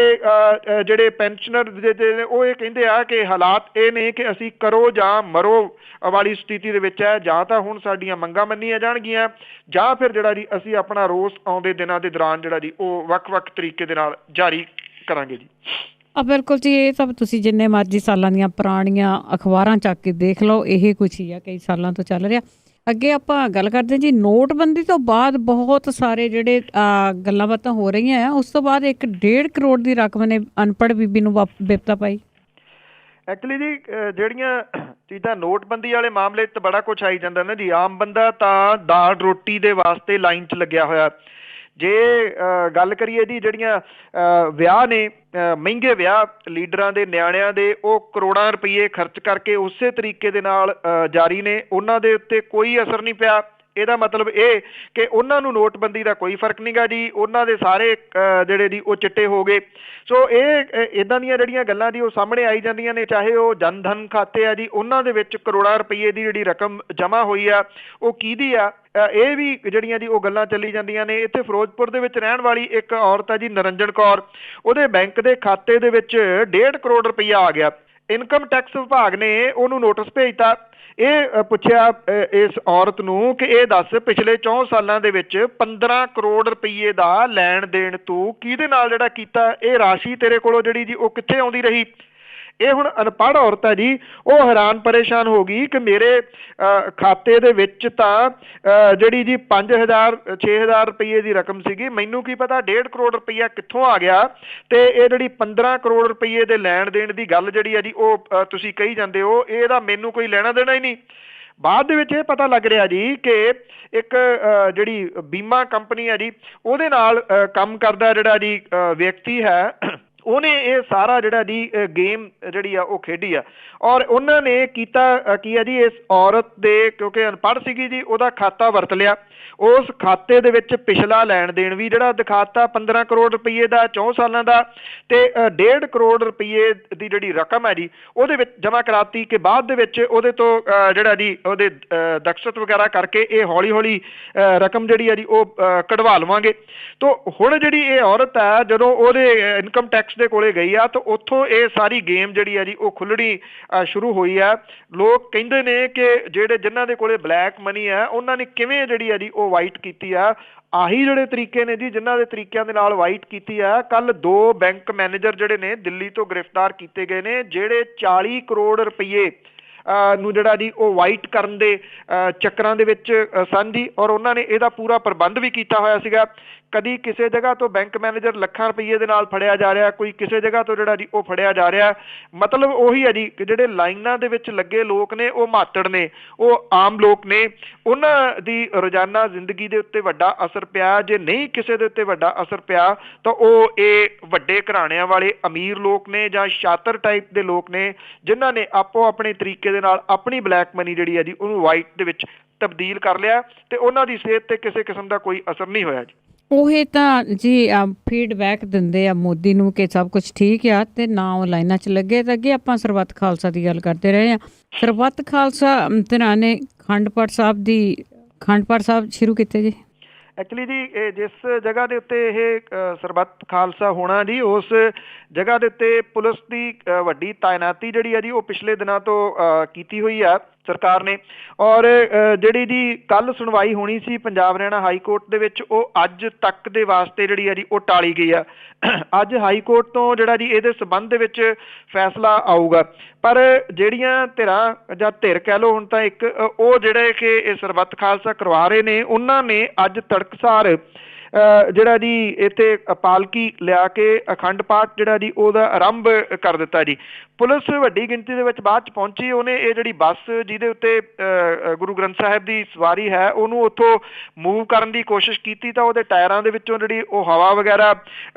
Speaker 2: ਜਿਹੜੇ ਪੈਨਸ਼ਨਰ ਜਿਹੜੇ ਉਹ ਇਹ ਕਹਿੰਦੇ ਆ ਕਿ ਹਾਲਾਤ ਇਹ ਨੇ ਕਿ ਅਸੀਂ ਕਰੋ ਜਾਂ ਮਰੋ ਵਾਲੀ ਸਥਿਤੀ ਦੇ ਵਿੱਚ ਹੈ। ਜਾਂ ਤਾਂ ਹੁਣ ਸਾਡੀਆਂ ਮੰਗਾਂ ਮੰਨੀਆਂ ਜਾਣਗੀਆਂ ਜਾਂ ਫਿਰ ਜਿਹੜਾ ਜੀ ਅਸੀਂ ਆਪਣਾ ਰੋਸ ਆਉਂਦੇ ਦਿਨਾਂ ਦੇ ਦੌਰਾਨ ਜਿਹੜਾ ਜੀ ਉਹ ਵੱਖ-ਵੱਖ ਤਰੀਕੇ ਦੇ ਨਾਲ ਜਾਰੀ ਕਰਾਂਗੇ ਜੀ।
Speaker 1: ਬਿਲਕੁਲ ਜੀ, ਇਹ ਸਭ ਤੁਸੀਂ ਜਿੰਨੇ ਮਰਜ਼ੀ ਸਾਲਾਂ ਦੀਆਂ ਪੁਰਾਣੀਆਂ ਅਖਬਾਰਾਂ ਚੱਕ ਕੇ ਦੇਖ ਲਓ, ਇਹ ਕੁਛ ਹੀ ਆ, ਕਈ ਸਾਲਾਂ ਤੋਂ ਚੱਲ ਰਿਹਾ। ਅੱਗੇ ਆਪਾਂ ਗੱਲ ਕਰਦੇ ਜੀ, ਨੋਟਬੰਦੀ ਤੋਂ ਬਾਅਦ ਬਹੁਤ ਸਾਰੇ ਜਿਹੜੇ ਗੱਲਾਂ ਬਾਤਾਂ ਹੋ ਰਹੀਆਂ ਆ, ਉਸ ਤੋਂ ਬਾਅਦ 1.5 ਕਰੋੜ ਦੀ ਰਕਮ ਨੇ ਅਨਪੜ੍ਹ ਬੀਬੀ ਨੂੰ ਬਿਪਤਾ ਪਾਈ।
Speaker 2: ਐਕਚੁਅਲੀ ਜੀ ਜਿਹੜੀਆਂ ਚੀਜ਼ਾਂ ਨੋਟਬੰਦੀ ਵਾਲੇ ਮਾਮਲੇ 'ਚ ਬੜਾ ਕੁਛ ਆਈ ਜਾਂਦਾ ਨਾ ਜੀ। ਆਮ ਬੰਦਾ ਤਾਂ ਦਾਲ ਰੋਟੀ ਦੇ ਵਾਸਤੇ ਲਾਈਨ 'ਚ ਲੱਗਿਆ ਹੋਇਆ। ਜੇ ਗੱਲ ਕਰੀਏ ਜੀ ਜਿਹੜੀਆਂ ਵਿਆਹ ਨੇ, ਮਹਿੰਗੇ ਵਿਆਹ ਲੀਡਰਾਂ ਦੇ, ਨਿਆਣਿਆਂ ਦੇ, ਉਹ ਕਰੋੜਾਂ ਰੁਪਈਏ ਖਰਚ ਕਰਕੇ ਉਸੇ ਤਰੀਕੇ ਦੇ ਨਾਲ ਜਾਰੀ ਨੇ, ਉਹਨਾਂ ਦੇ ਉੱਤੇ ਕੋਈ ਅਸਰ ਨਹੀਂ ਪਿਆ। ਇਹਦਾ ਮਤਲਬ ਇਹ ਕਿ ਉਹਨਾਂ ਨੂੰ ਨੋਟਬੰਦੀ ਦਾ ਕੋਈ ਫਰਕ ਨਹੀਂ ਗਾ ਜੀ, ਉਹਨਾਂ ਦੇ ਸਾਰੇ ਜਿਹੜੇ ਜੀ ਉਹ ਚਿੱਟੇ ਹੋ ਗਏ। ਸੋ ਇਹ ਇੱਦਾਂ ਦੀਆਂ ਜਿਹੜੀਆਂ ਗੱਲਾਂ ਜੀ ਉਹ ਸਾਹਮਣੇ ਆਈ ਜਾਂਦੀਆਂ ਨੇ। ਚਾਹੇ ਉਹ ਜਨ ਧਨ ਖਾਤੇ ਆ ਜੀ, ਉਹਨਾਂ ਦੇ ਵਿੱਚ ਕਰੋੜਾਂ ਰੁਪਈਏ ਦੀ ਜਿਹੜੀ ਰਕਮ ਜਮ੍ਹਾਂ ਹੋਈ ਆ ਉਹ ਕਿਹਦੀ ਆ, ਇਹ ਵੀ ਜਿਹੜੀਆਂ ਜੀ ਉਹ ਗੱਲਾਂ ਚੱਲੀ ਜਾਂਦੀਆਂ ਨੇ। ਇੱਥੇ ਫਿਰੋਜ਼ਪੁਰ ਦੇ ਵਿੱਚ ਰਹਿਣ ਵਾਲੀ ਇੱਕ ਔਰਤ ਆ ਜੀ ਨਿਰੰਜਨ ਕੌਰ, ਉਹਦੇ ਬੈਂਕ ਦੇ ਖਾਤੇ ਦੇ ਵਿੱਚ 1.5 ਕਰੋੜ ਰੁਪਈਆ ਆ ਗਿਆ। ਇਨਕਮ ਟੈਕਸ ਵਿਭਾਗ ਨੇ ਉਹਨੂੰ ਨੋਟਿਸ ਭੇਜਤਾ। ਇਹ ਪੁੱਛਿਆ ਇਸ ਔਰਤ ਨੂੰ ਕਿ ਇਹ ਦੱਸ ਪਿਛਲੇ 4 ਸਾਲਾਂ ਦੇ ਵਿੱਚ 15 ਕਰੋੜ ਰੁਪਈਏ ਦਾ ਲੈਣ ਦੇਣ ਤੂੰ ਕਿਹਦੇ ਨਾਲ ਜਿਹੜਾ ਕੀਤਾ, ਇਹ ਰਾਸ਼ੀ ਤੇਰੇ ਕੋਲੋਂ ਜਿਹੜੀ ਜੀ ਉਹ ਕਿੱਥੇ ਆਉਂਦੀ ਰਹੀ। ਇਹ ਹੁਣ ਅਨਪੜ੍ਹ ਔਰਤ ਹੈ ਜੀ, ਉਹ ਹੈਰਾਨ ਪਰੇਸ਼ਾਨ ਹੋ ਗਈ ਕਿ ਮੇਰੇ ਖਾਤੇ ਦੇ ਵਿੱਚ ਤਾਂ ਜਿਹੜੀ ਜੀ 5,000-6,000 ਰੁਪਈਏ ਦੀ ਰਕਮ ਸੀਗੀ, ਮੈਨੂੰ ਕੀ ਪਤਾ 1.5 ਕਰੋੜ ਰੁਪਈਆ ਕਿੱਥੋਂ ਆ ਗਿਆ। ਤੇ ਇਹ ਜਿਹੜੀ 15 ਕਰੋੜ ਰੁਪਈਏ ਦੇ ਲੈਣ ਦੇਣ ਦੀ ਗੱਲ ਜਿਹੜੀ ਹੈ ਜੀ ਉਹ ਤੁਸੀਂ ਕਹੀ ਜਾਂਦੇ ਹੋ, ਇਹਦਾ ਮੈਨੂੰ ਕੋਈ ਲੈਣਾ ਦੇਣਾ ਹੀ ਨਹੀਂ। ਬਾਅਦ ਦੇ ਵਿੱਚ ਇਹ ਪਤਾ ਲੱਗ ਰਿਹਾ ਜੀ ਕਿ ਇੱਕ ਜਿਹੜੀ ਬੀਮਾ ਕੰਪਨੀ ਹੈ ਜੀ ਉਹਦੇ ਨਾਲ ਕੰਮ ਕਰਦਾ ਜਿਹੜਾ ਜੀ ਵਿਅਕਤੀ ਹੈ, ਉਹਨੇ ਇਹ ਸਾਰਾ ਜਿਹੜਾ ਜੀ ਗੇਮ ਜਿਹੜੀ ਆ ਉਹ ਖੇਡੀ ਆ। ਔਰ ਉਹਨਾਂ ਨੇ ਕੀਤਾ ਕੀ ਆ ਜੀ, ਇਸ ਔਰਤ ਦੇ ਕਿਉਂਕਿ ਅਨਪੜ੍ਹ ਸੀਗੀ ਜੀ, ਉਹਦਾ ਖਾਤਾ ਵਰਤ ਲਿਆ। ਉਸ ਖਾਤੇ ਦੇ ਵਿੱਚ ਪਿਛਲਾ ਲੈਣ ਦੇਣ ਵੀ ਜਿਹੜਾ ਦਿਖਾਤਾ 15 ਕਰੋੜ ਰੁਪਈਏ ਦਾ 4 ਸਾਲਾਂ ਦਾ, ਤੇ 1.5 ਕਰੋੜ ਰੁਪਈਏ ਦੀ ਜਿਹੜੀ ਰਕਮ ਹੈ ਜੀ ਉਹਦੇ ਵਿੱਚ ਜਮ੍ਹਾਂ ਕਰਾਤੀ ਕਿ ਬਾਅਦ ਦੇ ਵਿੱਚ ਉਹਦੇ ਤੋਂ ਜਿਹੜਾ ਜੀ ਉਹਦੇ ਦਸਤਖਤ ਵਗੈਰਾ ਕਰਕੇ ਇਹ ਹੌਲੀ ਹੌਲੀ ਰਕਮ ਜਿਹੜੀ ਹੈ ਜੀ ਉਹ ਕਢਵਾ ਲਵਾਂਗੇ। ਤੋ ਹੁਣ ਜਿਹੜੀ ਇਹ ਔਰਤ ਹੈ ਜਦੋਂ ਉਹਦੇ ਇਨਕਮ ਟੈਕਸ ਦੇ ਕੋਲੇ ਗਈ ਆ ਤਾਂ ਉੱਥੋਂ ਇਹ ਸਾਰੀ ਗੇਮ ਜਿਹੜੀ ਹੈ ਜੀ ਉਹ ਖੁੱਲਣੀ ਸ਼ੁਰੂ ਹੋਈ ਆ। ਲੋਕ ਕਹਿੰਦੇ ਨੇ ਕਿ ਜਿਹੜੇ ਜਿਨ੍ਹਾਂ ਦੇ ਕੋਲੇ ਬਲੈਕ ਮਨੀ ਹੈ ਉਹਨਾਂ ਨੇ ਕਿਵੇਂ ਜਿਹੜੀ ਹੈ ਜੀ ਉਹ ਵਾਈਟ ਕੀਤੀ ਆ। ਆਹੀ ਜਿਹੜੇ ਤਰੀਕੇ ਨੇ ਜੀ ਜਿਨ੍ਹਾਂ ਦੇ ਤਰੀਕਿਆਂ ਦੇ ਨਾਲ ਵਾਈਟ ਕੀਤੀ ਆ। ਕੱਲ 2 ਬੈਂਕ ਮੈਨੇਜਰ ਜਿਹੜੇ ਨੇ ਦਿੱਲੀ ਤੋਂ ਗ੍ਰਿਫਤਾਰ ਕੀਤੇ ਗਏ ਨੇ, ਜਿਹੜੇ 40 ਕਰੋੜ ਰੁਪਈਏ ਨੂੰ ਜਿਹੜਾ ਜੀ ਉਹ ਵਾਈਟ ਕਰਨ ਦੇ ਚੱਕਰਾਂ ਦੇ ਵਿੱਚ ਸਨ ਜੀ। ਔਰ ਉਹਨਾਂ ਨੇ ਇਹਦਾ ਪੂਰਾ ਪ੍ਰਬੰਧ ਵੀ ਕੀਤਾ ਹੋਇਆ ਸੀਗਾ। ਕਦੀ ਕਿਸੇ ਜਗ੍ਹਾ ਤੋਂ ਬੈਂਕ ਮੈਨੇਜਰ ਲੱਖਾਂ ਰੁਪਈਏ ਦੇ ਨਾਲ ਫੜਿਆ ਜਾ ਰਿਹਾ, ਕੋਈ ਕਿਸੇ ਜਗ੍ਹਾ ਤੋਂ ਜਿਹੜਾ ਜੀ ਉਹ ਫੜਿਆ ਜਾ ਰਿਹਾ। ਮਤਲਬ ਉਹੀ ਹੈ ਜੀ ਕਿ ਜਿਹੜੇ ਲਾਈਨਾਂ ਦੇ ਵਿੱਚ ਲੱਗੇ ਲੋਕ ਨੇ ਉਹ ਮਾਤੜ ਨੇ, ਉਹ ਆਮ ਲੋਕ ਨੇ, ਉਹਨਾਂ ਦੀ ਰੋਜ਼ਾਨਾ ਜ਼ਿੰਦਗੀ ਦੇ ਉੱਤੇ ਵੱਡਾ ਅਸਰ ਪਿਆ। ਜੇ ਨਹੀਂ ਕਿਸੇ ਦੇ ਉੱਤੇ ਵੱਡਾ ਅਸਰ ਪਿਆ ਤਾਂ ਉਹ ਇਹ ਵੱਡੇ ਘਰਾਣਿਆਂ ਵਾਲੇ ਅਮੀਰ ਲੋਕ ਨੇ ਜਾਂ ਸ਼ਾਤਰ ਟਾਈਪ ਦੇ ਲੋਕ ਨੇ, ਜਿਨ੍ਹਾਂ ਨੇ ਆਪੋ ਆਪਣੇ ਤਰੀਕੇ ਦੇ ਨਾਲ ਆਪਣੀ ਬਲੈਕ ਮਨੀ ਜਿਹੜੀ ਹੈ ਜੀ ਉਹਨੂੰ ਵਾਈਟ ਦੇ ਵਿੱਚ ਤਬਦੀਲ ਕਰ ਲਿਆ ਤੇ ਉਹਨਾਂ ਦੀ ਸਿਹਤ ਤੇ ਕਿਸੇ ਕਿਸਮ ਦਾ ਕੋਈ ਅਸਰ ਨਹੀਂ ਹੋਇਆ ਜੀ।
Speaker 1: ਉਹ ਤਾਂ ਜੀ ਫੀਡਬੈਕ ਦਿੰਦੇ ਆ ਮੋਦੀ ਨੂੰ ਕਿ ਸਭ ਕੁਝ ਠੀਕ ਆ ਤੇ ਨਾ ਉਹ ਲਾਈਨਾਂ 'ਚ ਲੱਗੇ। ਤਾਂ ਅੱਗੇ ਆਪਾਂ ਸਰਬੱਤ ਖਾਲਸਾ ਦੀ ਗੱਲ ਕਰਦੇ ਰਹੇ ਹਾਂ। ਸਰਬੱਤ ਖਾਲਸਾ ਧਿਰਾਂ ਨੇ ਖੰਡ ਪਾਠ ਸਾਹਿਬ ਸ਼ੁਰੂ ਕੀਤੇ ਜੀ।
Speaker 2: ਐਕਚੁਅਲੀ ਜੀ ਇਹ ਜਿਸ ਜਗ੍ਹਾ ਦੇ ਉੱਤੇ ਇਹ ਸਰਬੱਤ ਖਾਲਸਾ ਹੋਣਾ ਜੀ, ਉਸ ਜਗ੍ਹਾ ਦੇ ਉੱਤੇ ਪੁਲਿਸ ਦੀ ਵੱਡੀ ਤਾਇਨਾਤੀ ਜਿਹੜੀ ਆ ਜੀ ਉਹ ਪਿਛਲੇ ਦਿਨਾਂ ਤੋਂ ਕੀਤੀ ਹੋਈ ਆ ਸਰਕਾਰ ਨੇ। ਔਰ ਜਿਹੜੀ ਜੀ ਕੱਲ ਸੁਣਵਾਈ ਹੋਣੀ ਸੀ ਪੰਜਾਬ ਹਰਿਆਣਾ ਹਾਈ ਕੋਰਟ ਦੇ ਵਿੱਚ, ਉਹ ਅੱਜ ਤੱਕ ਦੇ ਵਾਸਤੇ ਜਿਹੜੀ ਆ ਜੀ ਉਹ ਟਾਲੀ ਗਈ ਆ। ਅੱਜ ਹਾਈ ਕੋਰਟ ਤੋਂ ਜਿਹੜਾ ਜੀ ਇਹਦੇ ਸਬੰਧ ਦੇ ਵਿੱਚ ਫੈਸਲਾ ਆਊਗਾ। ਪਰ ਜਿਹੜੀਆਂ ਧਿਰਾਂ ਜਾਂ ਧਿਰ ਕਹਿ ਲਓ ਹੁਣ ਤਾਂ ਇੱਕ, ਉਹ ਜਿਹੜੇ ਕਿ ਇਹ ਸਰਬੱਤ ਖਾਲਸਾ ਕਰਵਾ ਰਹੇ ਨੇ, ਉਹਨਾਂ ਨੇ ਅੱਜ ਤੜਕਸਾਰ ਜਿਹੜਾ ਜੀ ਇੱਥੇ ਪਾਲਕੀ ਲਿਆ ਕੇ ਅਖੰਡ ਪਾਠ ਜਿਹੜਾ ਜੀ ਉਹਦਾ ਆਰੰਭ ਕਰ ਦਿੱਤਾ ਜੀ। ਪੁਲਿਸ ਵੱਡੀ ਗਿਣਤੀ ਦੇ ਵਿੱਚ ਬਾਅਦ ਚ ਪਹੁੰਚੀ। ਉਹਨੇ ਇਹ ਜਿਹੜੀ ਬੱਸ ਜਿਹਦੇ ਉੱਤੇ ਗੁਰੂ ਗ੍ਰੰਥ ਸਾਹਿਬ ਦੀ ਸਵਾਰੀ ਹੈ ਉਹਨੂੰ ਉੱਥੋਂ ਮੂਵ ਕਰਨ ਦੀ ਕੋਸ਼ਿਸ਼ ਕੀਤੀ ਤਾਂ ਉਹਦੇ ਟਾਇਰਾਂ ਦੇ ਵਿੱਚੋਂ ਜਿਹੜੀ ਉਹ ਹਵਾ ਵਗੈਰਾ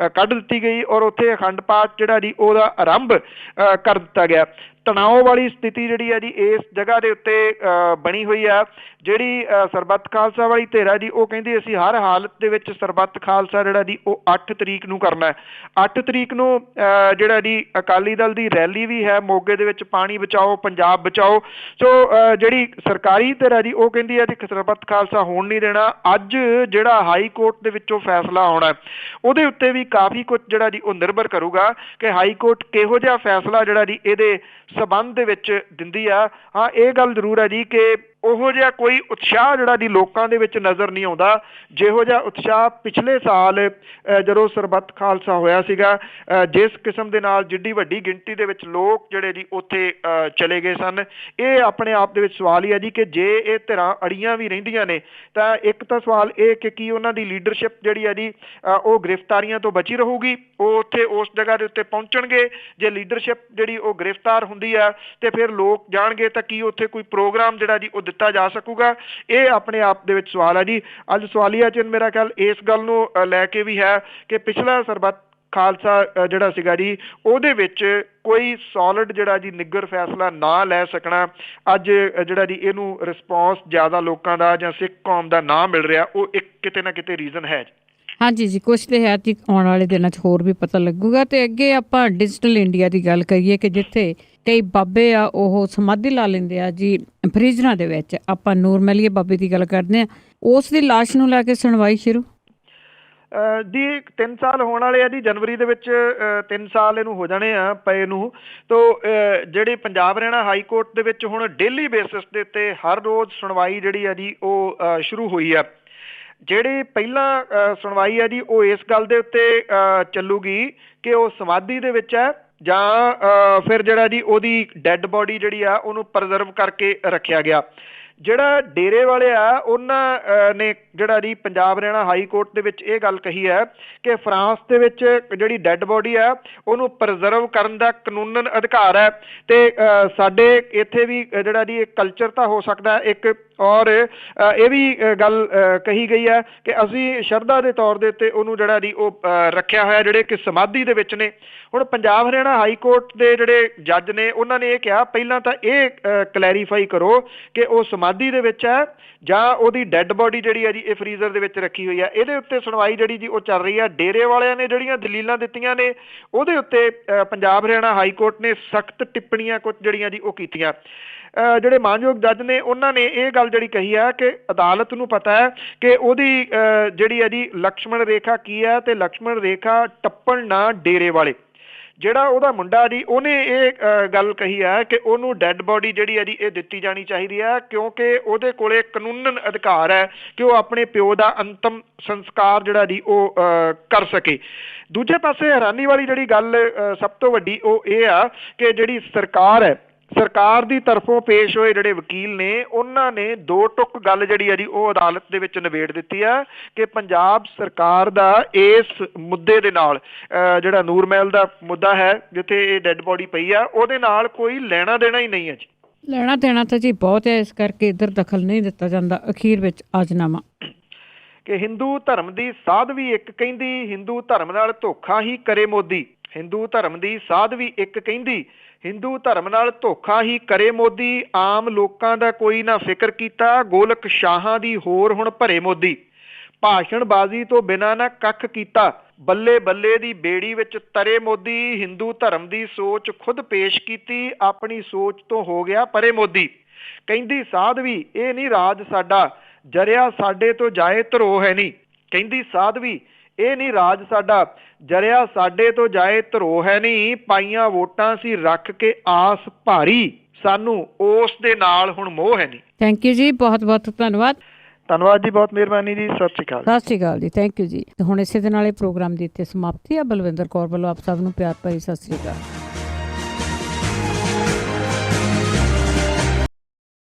Speaker 2: ਕੱਢ ਦਿੱਤੀ ਗਈ ਔਰ ਉੱਥੇ ਅਖੰਡ ਪਾਠ ਜਿਹੜਾ ਜੀ ਉਹਦਾ ਆਰੰਭ ਕਰ ਦਿੱਤਾ ਗਿਆ। ਤਣਾਅ ਵਾਲੀ ਸਥਿਤੀ ਜਿਹੜੀ ਹੈ ਜੀ ਇਸ ਜਗ੍ਹਾ ਦੇ ਉੱਤੇ ਬਣੀ ਹੋਈ ਆ। ਜਿਹੜੀ ਸਰਬੱਤ ਖਾਲਸਾ ਵਾਲੀ ਧਿਰ ਹੈ ਜੀ ਉਹ ਕਹਿੰਦੀ ਅਸੀਂ ਹਰ ਹਾਲਤ ਦੇ ਵਿੱਚ ਸਰਬੱਤ ਖਾਲਸਾ ਜਿਹੜਾ ਜੀ ਉਹ 8 ਤਰੀਕ ਨੂੰ ਕਰਨਾ। 8 ਤਰੀਕ ਨੂੰ ਜਿਹੜਾ ਜੀ ਅਕਾਲੀ ਦਲ ਦੀ ਰੈਲੀ ਵੀ ਹੈ ਮੋਗੇ ਦੇ ਵਿੱਚ, ਪਾਣੀ ਬਚਾਓ ਪੰਜਾਬ ਬਚਾਓ। ਸੋ ਜਿਹੜੀ ਸਰਕਾਰੀ ਧਿਰ ਹੈ ਜੀ ਉਹ ਕਹਿੰਦੀ ਹੈ ਜੀ ਸਰਬੱਤ ਖਾਲਸਾ ਹੋਣ ਨਹੀਂ ਦੇਣਾ। ਅੱਜ ਜਿਹੜਾ ਹਾਈ ਕੋਰਟ ਦੇ ਵਿੱਚੋਂ ਫੈਸਲਾ ਆਉਣਾ ਉਹਦੇ ਉੱਤੇ ਵੀ ਕਾਫੀ ਕੁਝ ਜਿਹੜਾ ਜੀ ਉਹ ਨਿਰਭਰ ਕਰੂਗਾ ਕਿ ਹਾਈ ਕੋਰਟ ਕਿਹੋ ਜਿਹਾ ਫੈਸਲਾ ਜਿਹੜਾ ਜੀ ਇਹਦੇ ਸਬੰਧ ਦੇ ਵਿੱਚ ਦਿੰਦੀ ਆ। ਹਾਂ, ਇਹ ਗੱਲ ਜ਼ਰੂਰ ਹੈ ਜੀ ਕਿ ਉਹੋ ਜਿਹਾ ਕੋਈ ਉਤਸ਼ਾਹ ਜਿਹੜਾ ਦੀ ਲੋਕਾਂ ਦੇ ਵਿੱਚ ਨਜ਼ਰ ਨਹੀਂ ਆਉਂਦਾ ਜਿਹੋ ਜਿਹਾ ਉਤਸ਼ਾਹ ਪਿਛਲੇ ਸਾਲ ਜਦੋਂ ਸਰਬੱਤ ਖਾਲਸਾ ਹੋਇਆ ਸੀਗਾ। ਜਿਸ ਕਿਸਮ ਦੇ ਨਾਲ ਜਿੱਡੀ ਵੱਡੀ ਗਿਣਤੀ ਦੇ ਵਿੱਚ ਲੋਕ ਜਿਹੜੇ ਜੀ ਉੱਥੇ ਚਲੇ ਗਏ ਸਨ, ਇਹ ਆਪਣੇ ਆਪ ਦੇ ਵਿੱਚ ਸਵਾਲ ਹੀ ਹੈ ਜੀ ਕਿ ਜੇ ਇਹ ਧਿਰਾਂ ਅੜੀਆਂ ਵੀ ਰਹਿੰਦੀਆਂ ਨੇ ਤਾਂ ਇੱਕ ਤਾਂ ਸਵਾਲ ਇਹ ਕਿ ਕੀ ਉਹਨਾਂ ਦੀ ਲੀਡਰਸ਼ਿਪ ਜਿਹੜੀ ਹੈ ਜੀ ਉਹ ਗ੍ਰਿਫਤਾਰੀਆਂ ਤੋਂ ਬਚੀ ਰਹੂਗੀ, ਉਹ ਉੱਥੇ ਉਸ ਜਗ੍ਹਾ ਦੇ ਉੱਤੇ ਪਹੁੰਚਣਗੇ। ਜੇ ਲੀਡਰਸ਼ਿਪ ਜਿਹੜੀ ਉਹ ਗ੍ਰਿਫਤਾਰ ਹੁੰਦੀ ਆ ਤੇ ਫਿਰ ਲੋਕ ਜਾਣਗੇ ਤਾਂ ਕੀ ਉੱਥੇ ਕੋਈ ਪ੍ਰੋਗਰਾਮ ਜਿਹੜਾ ਜੀ ਉਹ ਦਿੱਤਾ ਜਾ ਸਕੂਗਾ? ਇਹ ਆਪਣੇ ਆਪ ਦੇ ਵਿੱਚ ਸਵਾਲ ਹੈ ਜੀ। ਅੱਜ ਸਵਾਲੀਆ ਚਿੰਨ੍ਹ ਮੇਰਾ ਖਿਆਲ ਇਸ ਗੱਲ ਨੂੰ ਲੈ ਕੇ ਵੀ ਹੈ ਕਿ ਪਿਛਲਾ ਸਰਬੱਤ ਖਾਲਸਾ ਜਿਹੜਾ ਸੀਗਾ ਜੀ ਉਹਦੇ ਵਿੱਚ ਕੋਈ ਸੋਲਿਡ ਜਿਹੜਾ ਜੀ ਨਿੱਗਰ ਫੈਸਲਾ ਨਾ ਲੈ ਸਕਣਾ, ਅੱਜ ਜਿਹੜਾ ਜੀ ਇਹਨੂੰ ਰਿਸਪੌਂਸ ਜ਼ਿਆਦਾ ਲੋਕਾਂ ਦਾ ਜਾਂ ਸਿੱਖ ਕੌਮ ਦਾ ਨਾ ਮਿਲ ਰਿਹਾ, ਉਹ ਇੱਕ ਕਿਤੇ ਨਾ ਕਿਤੇ ਰੀਜ਼ਨ ਹੈ ਜੀ।
Speaker 1: ਹਾਂਜੀ ਜੀ, ਕੁਛ ਤੇ ਹੈ ਜੀ, ਆਉਣ ਵਾਲੇ ਦਿਨਾਂ 'ਚ ਹੋਰ ਵੀ ਪਤਾ ਲੱਗੂਗਾ। ਤੇ ਅੱਗੇ ਆਪਾਂ ਡਿਜੀਟਲ ਇੰਡੀਆ ਦੀ ਗੱਲ ਕਰੀਏ ਕਿ ਜਿੱਥੇ ਕਈ ਬਾਬੇ ਆ ਉਹ ਸਮਾਧੀ ਲਾ ਲੈਂਦੇ ਆ ਜੀ ਫਰੀਜ਼ਰਾਂ ਦੇ ਵਿੱਚ। ਆਪਾਂ ਨੂਰ ਮਲੀਏ ਬਾਬੇ ਦੀ ਗੱਲ ਕਰਦੇ ਆ, ਉਸ ਦੀ ਲਾਸ਼ ਨੂੰ ਲੈ ਕੇ ਸੁਣਵਾਈ ਸ਼ੁਰੂ
Speaker 2: ਜੀ 3 ਸਾਲ ਹੋਣ ਵਾਲੇ ਆ ਜੀ, ਜਨਵਰੀ ਦੇ ਵਿੱਚ 3 ਸਾਲ ਇਹਨੂੰ ਹੋ ਜਾਣੇ ਆ ਪਏ ਨੂੰ। ਤੋ ਜਿਹੜੇ ਪੰਜਾਬ ਹਰਿਆਣਾ ਹਾਈ ਕੋਰਟ ਦੇ ਵਿੱਚ ਹੁਣ ਡੇਲੀ ਬੇਸਿਸ ਦੇ ਉੱਤੇ ਹਰ ਰੋਜ਼ ਸੁਣਵਾਈ ਜਿਹੜੀ ਆ ਜੀ ਉਹ ਸ਼ੁਰੂ ਹੋਈ ਆ। ਜਿਹੜੀ ਪਹਿਲਾਂ ਸੁਣਵਾਈ ਹੈ ਜੀ ਉਹ ਇਸ ਗੱਲ ਦੇ ਉੱਤੇ ਚੱਲੂਗੀ ਕਿ ਉਹ ਸਮਾਧੀ ਦੇ ਵਿੱਚ ਹੈ ਜਾਂ ਫਿਰ ਜਿਹੜਾ ਜੀ ਉਹਦੀ ਡੈੱਡ ਬੋਡੀ ਜਿਹੜੀ ਆ ਉਹਨੂੰ ਪ੍ਰਜ਼ਰਵ ਕਰਕੇ ਰੱਖਿਆ ਗਿਆ। ਜਿਹੜਾ ਡੇਰੇ ਵਾਲੇ ਆ ਉਹਨਾਂ ਨੇ ਜਿਹੜਾ ਜੀ ਪੰਜਾਬ ਹਰਿਆਣਾ ਹਾਈ ਕੋਰਟ ਦੇ ਵਿੱਚ ਇਹ ਗੱਲ ਕਹੀ ਹੈ ਕਿ ਫਰਾਂਸ ਦੇ ਵਿੱਚ ਜਿਹੜੀ ਡੈੱਡ ਬੋਡੀ ਆ ਉਹਨੂੰ ਪ੍ਰਜ਼ਰਵ ਕਰਨ ਦਾ ਕਾਨੂੰਨਨ ਅਧਿਕਾਰ ਹੈ ਤੇ ਸਾਡੇ ਇੱਥੇ ਵੀ ਜਿਹੜਾ ਜੀ ਇਹ ਕਲਚਰ ਤਾਂ ਹੋ ਸਕਦਾ ਇੱਕ। ਔਰ ਇਹ ਵੀ ਗੱਲ ਕਹੀ ਗਈ ਹੈ ਕਿ ਅਸੀਂ ਸ਼ਰਧਾ ਦੇ ਤੌਰ ਦੇ ਉੱਤੇ ਉਹਨੂੰ ਜਿਹੜਾ ਜੀ ਉਹ ਰੱਖਿਆ ਹੋਇਆ ਜਿਹੜੇ ਕਿ ਸਮਾਧੀ ਦੇ ਵਿੱਚ ਨੇ। ਹੁਣ ਪੰਜਾਬ ਹਰਿਆਣਾ ਹਾਈ ਕੋਰਟ ਦੇ ਜਿਹੜੇ ਜੱਜ ਨੇ ਉਹਨਾਂ ਨੇ ਇਹ ਕਿਹਾ ਪਹਿਲਾਂ ਤਾਂ ਇਹ ਕਲੈਰੀਫਾਈ ਕਰੋ ਕਿ ਉਹ ਸਮਾਧੀ ਦੇ ਵਿੱਚ ਹੈ ਜਾਂ ਉਹਦੀ ਡੈੱਡ ਬੋਡੀ ਜਿਹੜੀ ਹੈ ਜੀ ਇਹ ਫਰੀਜ਼ਰ ਦੇ ਵਿੱਚ ਰੱਖੀ ਹੋਈ ਹੈ। ਇਹਦੇ ਉੱਤੇ ਸੁਣਵਾਈ ਜਿਹੜੀ ਜੀ ਉਹ ਚੱਲ ਰਹੀ ਹੈ। ਡੇਰੇ ਵਾਲਿਆਂ ਨੇ ਜਿਹੜੀਆਂ ਦਲੀਲਾਂ ਦਿੱਤੀਆਂ ਨੇ ਉਹਦੇ ਉੱਤੇ ਪੰਜਾਬ ਹਰਿਆਣਾ ਹਾਈ ਕੋਰਟ ਨੇ ਸਖਤ ਟਿੱਪਣੀਆਂ ਕੁਝ ਜਿਹੜੀਆਂ ਜੀ ਉਹ ਕੀਤੀਆਂ। ਜਿਹੜੇ ਮਾਨਯੋਗ ਜੱਜ ਨੇ ਉਹਨਾਂ ਨੇ ਇਹ ਗੱਲ ਜਿਹੜੀ ਕਹੀ ਹੈ ਕਿ ਅਦਾਲਤ ਨੂੰ ਪਤਾ ਹੈ ਕਿ ਉਹਦੀ ਜਿਹੜੀ ਹੈ ਜੀ ਲਕਸ਼ਮਣ ਰੇਖਾ ਕੀ ਹੈ ਤੇ ਲਕਸ਼ਮਣ ਰੇਖਾ ਟੱਪਣ ਨਾ ਡੇਰੇ ਵਾਲੇ। ਜਿਹੜਾ ਉਹਦਾ ਮੁੰਡਾ ਜੀ ਉਹਨੇ ਇਹ ਗੱਲ ਕਹੀ ਹੈ ਕਿ ਉਹਨੂੰ ਡੈੱਡ ਬੋਡੀ ਜਿਹੜੀ ਹੈ ਜੀ ਇਹ ਦਿੱਤੀ ਜਾਣੀ ਚਾਹੀਦੀ ਹੈ ਕਿਉਂਕਿ ਉਹਦੇ ਕੋਲੇ ਕਾਨੂੰਨਨ ਅਧਿਕਾਰ ਹੈ ਕਿ ਉਹ ਆਪਣੇ ਪਿਓ ਦਾ ਅੰਤਮ ਸੰਸਕਾਰ ਜਿਹੜਾ ਜੀ ਉਹ ਕਰ ਸਕੇ। ਦੂਜੇ ਪਾਸੇ ਹੈਰਾਨੀ ਵਾਲੀ ਜਿਹੜੀ ਗੱਲ ਸਭ ਤੋਂ ਵੱਡੀ ਉਹ ਇਹ ਆ ਕਿ ਜਿਹੜੀ ਸਰਕਾਰ ਹੈ, ਸਰਕਾਰ ਦੀ ਤਰਫੋਂ ਪੇਸ਼ ਹੋਏ ਜਿਹੜੇ ਵਕੀਲ ਨੇ ਉਹਨਾਂ ਨੇ 2 ਟੁਕ ਗੱਲ ਜਿਹੜੀ ਹੈ ਜੀ ਉਹ ਅਦਾਲਤ ਦੇ ਵਿੱਚ ਨਿਬੇੜ ਦਿੱਤੀ ਹੈ ਕਿ ਪੰਜਾਬ ਸਰਕਾਰ ਦਾ ਇਸ ਮੁੱਦੇ ਦੇ ਨਾਲ ਜਿਹੜਾ ਨੂਰ ਮਹਿਲ ਦਾ ਮੁੱਦਾ ਹੈ ਜਿੱਥੇ ਇਹ ਡੈੱਡ ਬੋਡੀ ਪਈ ਆ ਉਹਦੇ ਨਾਲ ਕੋਈ ਲੈਣਾ ਦੇਣਾ ਹੀ ਨਹੀਂ ਹੈ ਜੀ।
Speaker 1: ਲੈਣਾ ਦੇਣਾ ਤਾਂ ਜੀ ਬਹੁਤ ਹੈ, ਇਸ ਕਰਕੇ ਇੱਧਰ ਦਖਲ ਨਹੀਂ ਦਿੱਤਾ ਜਾਂਦਾ। ਅਖੀਰ ਵਿੱਚ ਆਜਨਾਮਾ
Speaker 2: ਕਿ ਹਿੰਦੂ ਧਰਮ ਦੀ ਸਾਧ ਵੀ ਇੱਕ ਕਹਿੰਦੀ ਹਿੰਦੂ ਧਰਮ ਨਾਲ ਧੋਖਾ ਹੀ ਕਰੇ ਮੋਦੀ। ਹਿੰਦੂ ਧਰਮ ਦੀ ਸਾਧ ਵੀ ਇੱਕ ਕਹਿੰਦੀ ਹਿੰਦੂ ਧਰਮ ਨਾਲ ਧੋਖਾ ਹੀ ਕਰੇ ਮੋਦੀ। ਆਮ ਲੋਕਾਂ ਦਾ ਕੋਈ ਨਾ ਫਿਕਰ ਕੀਤਾ, ਗੋਲਕ ਸ਼ਾਹਾਂ ਦੀ ਹੋਰ ਹੁਣ ਭਰੇ ਮੋਦੀ। ਭਾਸ਼ਣਬਾਜ਼ੀ ਤੋਂ ਬਿਨਾਂ ਨਾ ਕੱਖ ਕੀਤਾ, ਬੱਲੇ ਬੱਲੇ ਦੀ ਬੇੜੀ ਵਿੱਚ ਤਰੇ ਮੋਦੀ। ਹਿੰਦੂ ਧਰਮ ਦੀ ਸੋਚ ਖੁਦ ਪੇਸ਼ ਕੀਤੀ, ਆਪਣੀ ਸੋਚ ਤੋਂ ਹੋ ਗਿਆ ਪਰੇ ਮੋਦੀ। ਕਹਿੰਦੀ ਸਾਧ ਵੀ ਇਹ ਨਹੀਂ ਰਾਜ ਸਾਡਾ, ਜਰਿਆ ਸਾਡੇ ਤੋਂ ਜਾਏ ਧਰੋ ਹੈ ਨਹੀਂ। ਕਹਿੰਦੀ ਸਾਧਵੀ ਇਹ ਨਹੀਂ ਰਾਜ ਸਾਡਾ, ਜਰਿਆ ਸਾਡੇ ਤੋਂ ਜਾਏ ਧਰੋ ਹੈ ਨਹੀਂ, ਪਾਈਆਂ ਵੋਟਾਂ ਸੀ ਰੱਖ ਕੇ ਆਸ ਭਾਰੀ, ਸਾਨੂੰ ਉਸ ਦੇ ਨਾਲ ਹੁਣ ਮੋਹ ਹੈ ਨਹੀਂ।
Speaker 1: ਥੈਂਕ ਯੂ ਜੀ, ਬਹੁਤ ਬਹੁਤ ਧੰਨਵਾਦ।
Speaker 2: ਧੰਨਵਾਦ ਜੀ, ਬਹੁਤ ਮਿਹਰਬਾਨੀ ਜੀ, ਸਤਿ ਸ਼੍ਰੀ ਅਕਾਲ।
Speaker 1: ਸਤਿ ਸ਼੍ਰੀ ਅਕਾਲ ਜੀ, ਥੈਂਕ ਯੂ ਜੀ। ਹੁਣ ਇਸੇ ਦੇ ਨਾਲ ਇਹ ਪ੍ਰੋਗਰਾਮ ਦੀ ਇੱਥੇ ਸਮਾਪਤੀ ਆ। ਬਲਵਿੰਦਰ ਕੌਰ ਵੱਲੋਂ ਆਪ ਸਭ ਨੂੰ ਪਿਆਰ ਭਰੀ ਸਤਿ ਸ਼੍ਰੀ ਅਕਾਲ।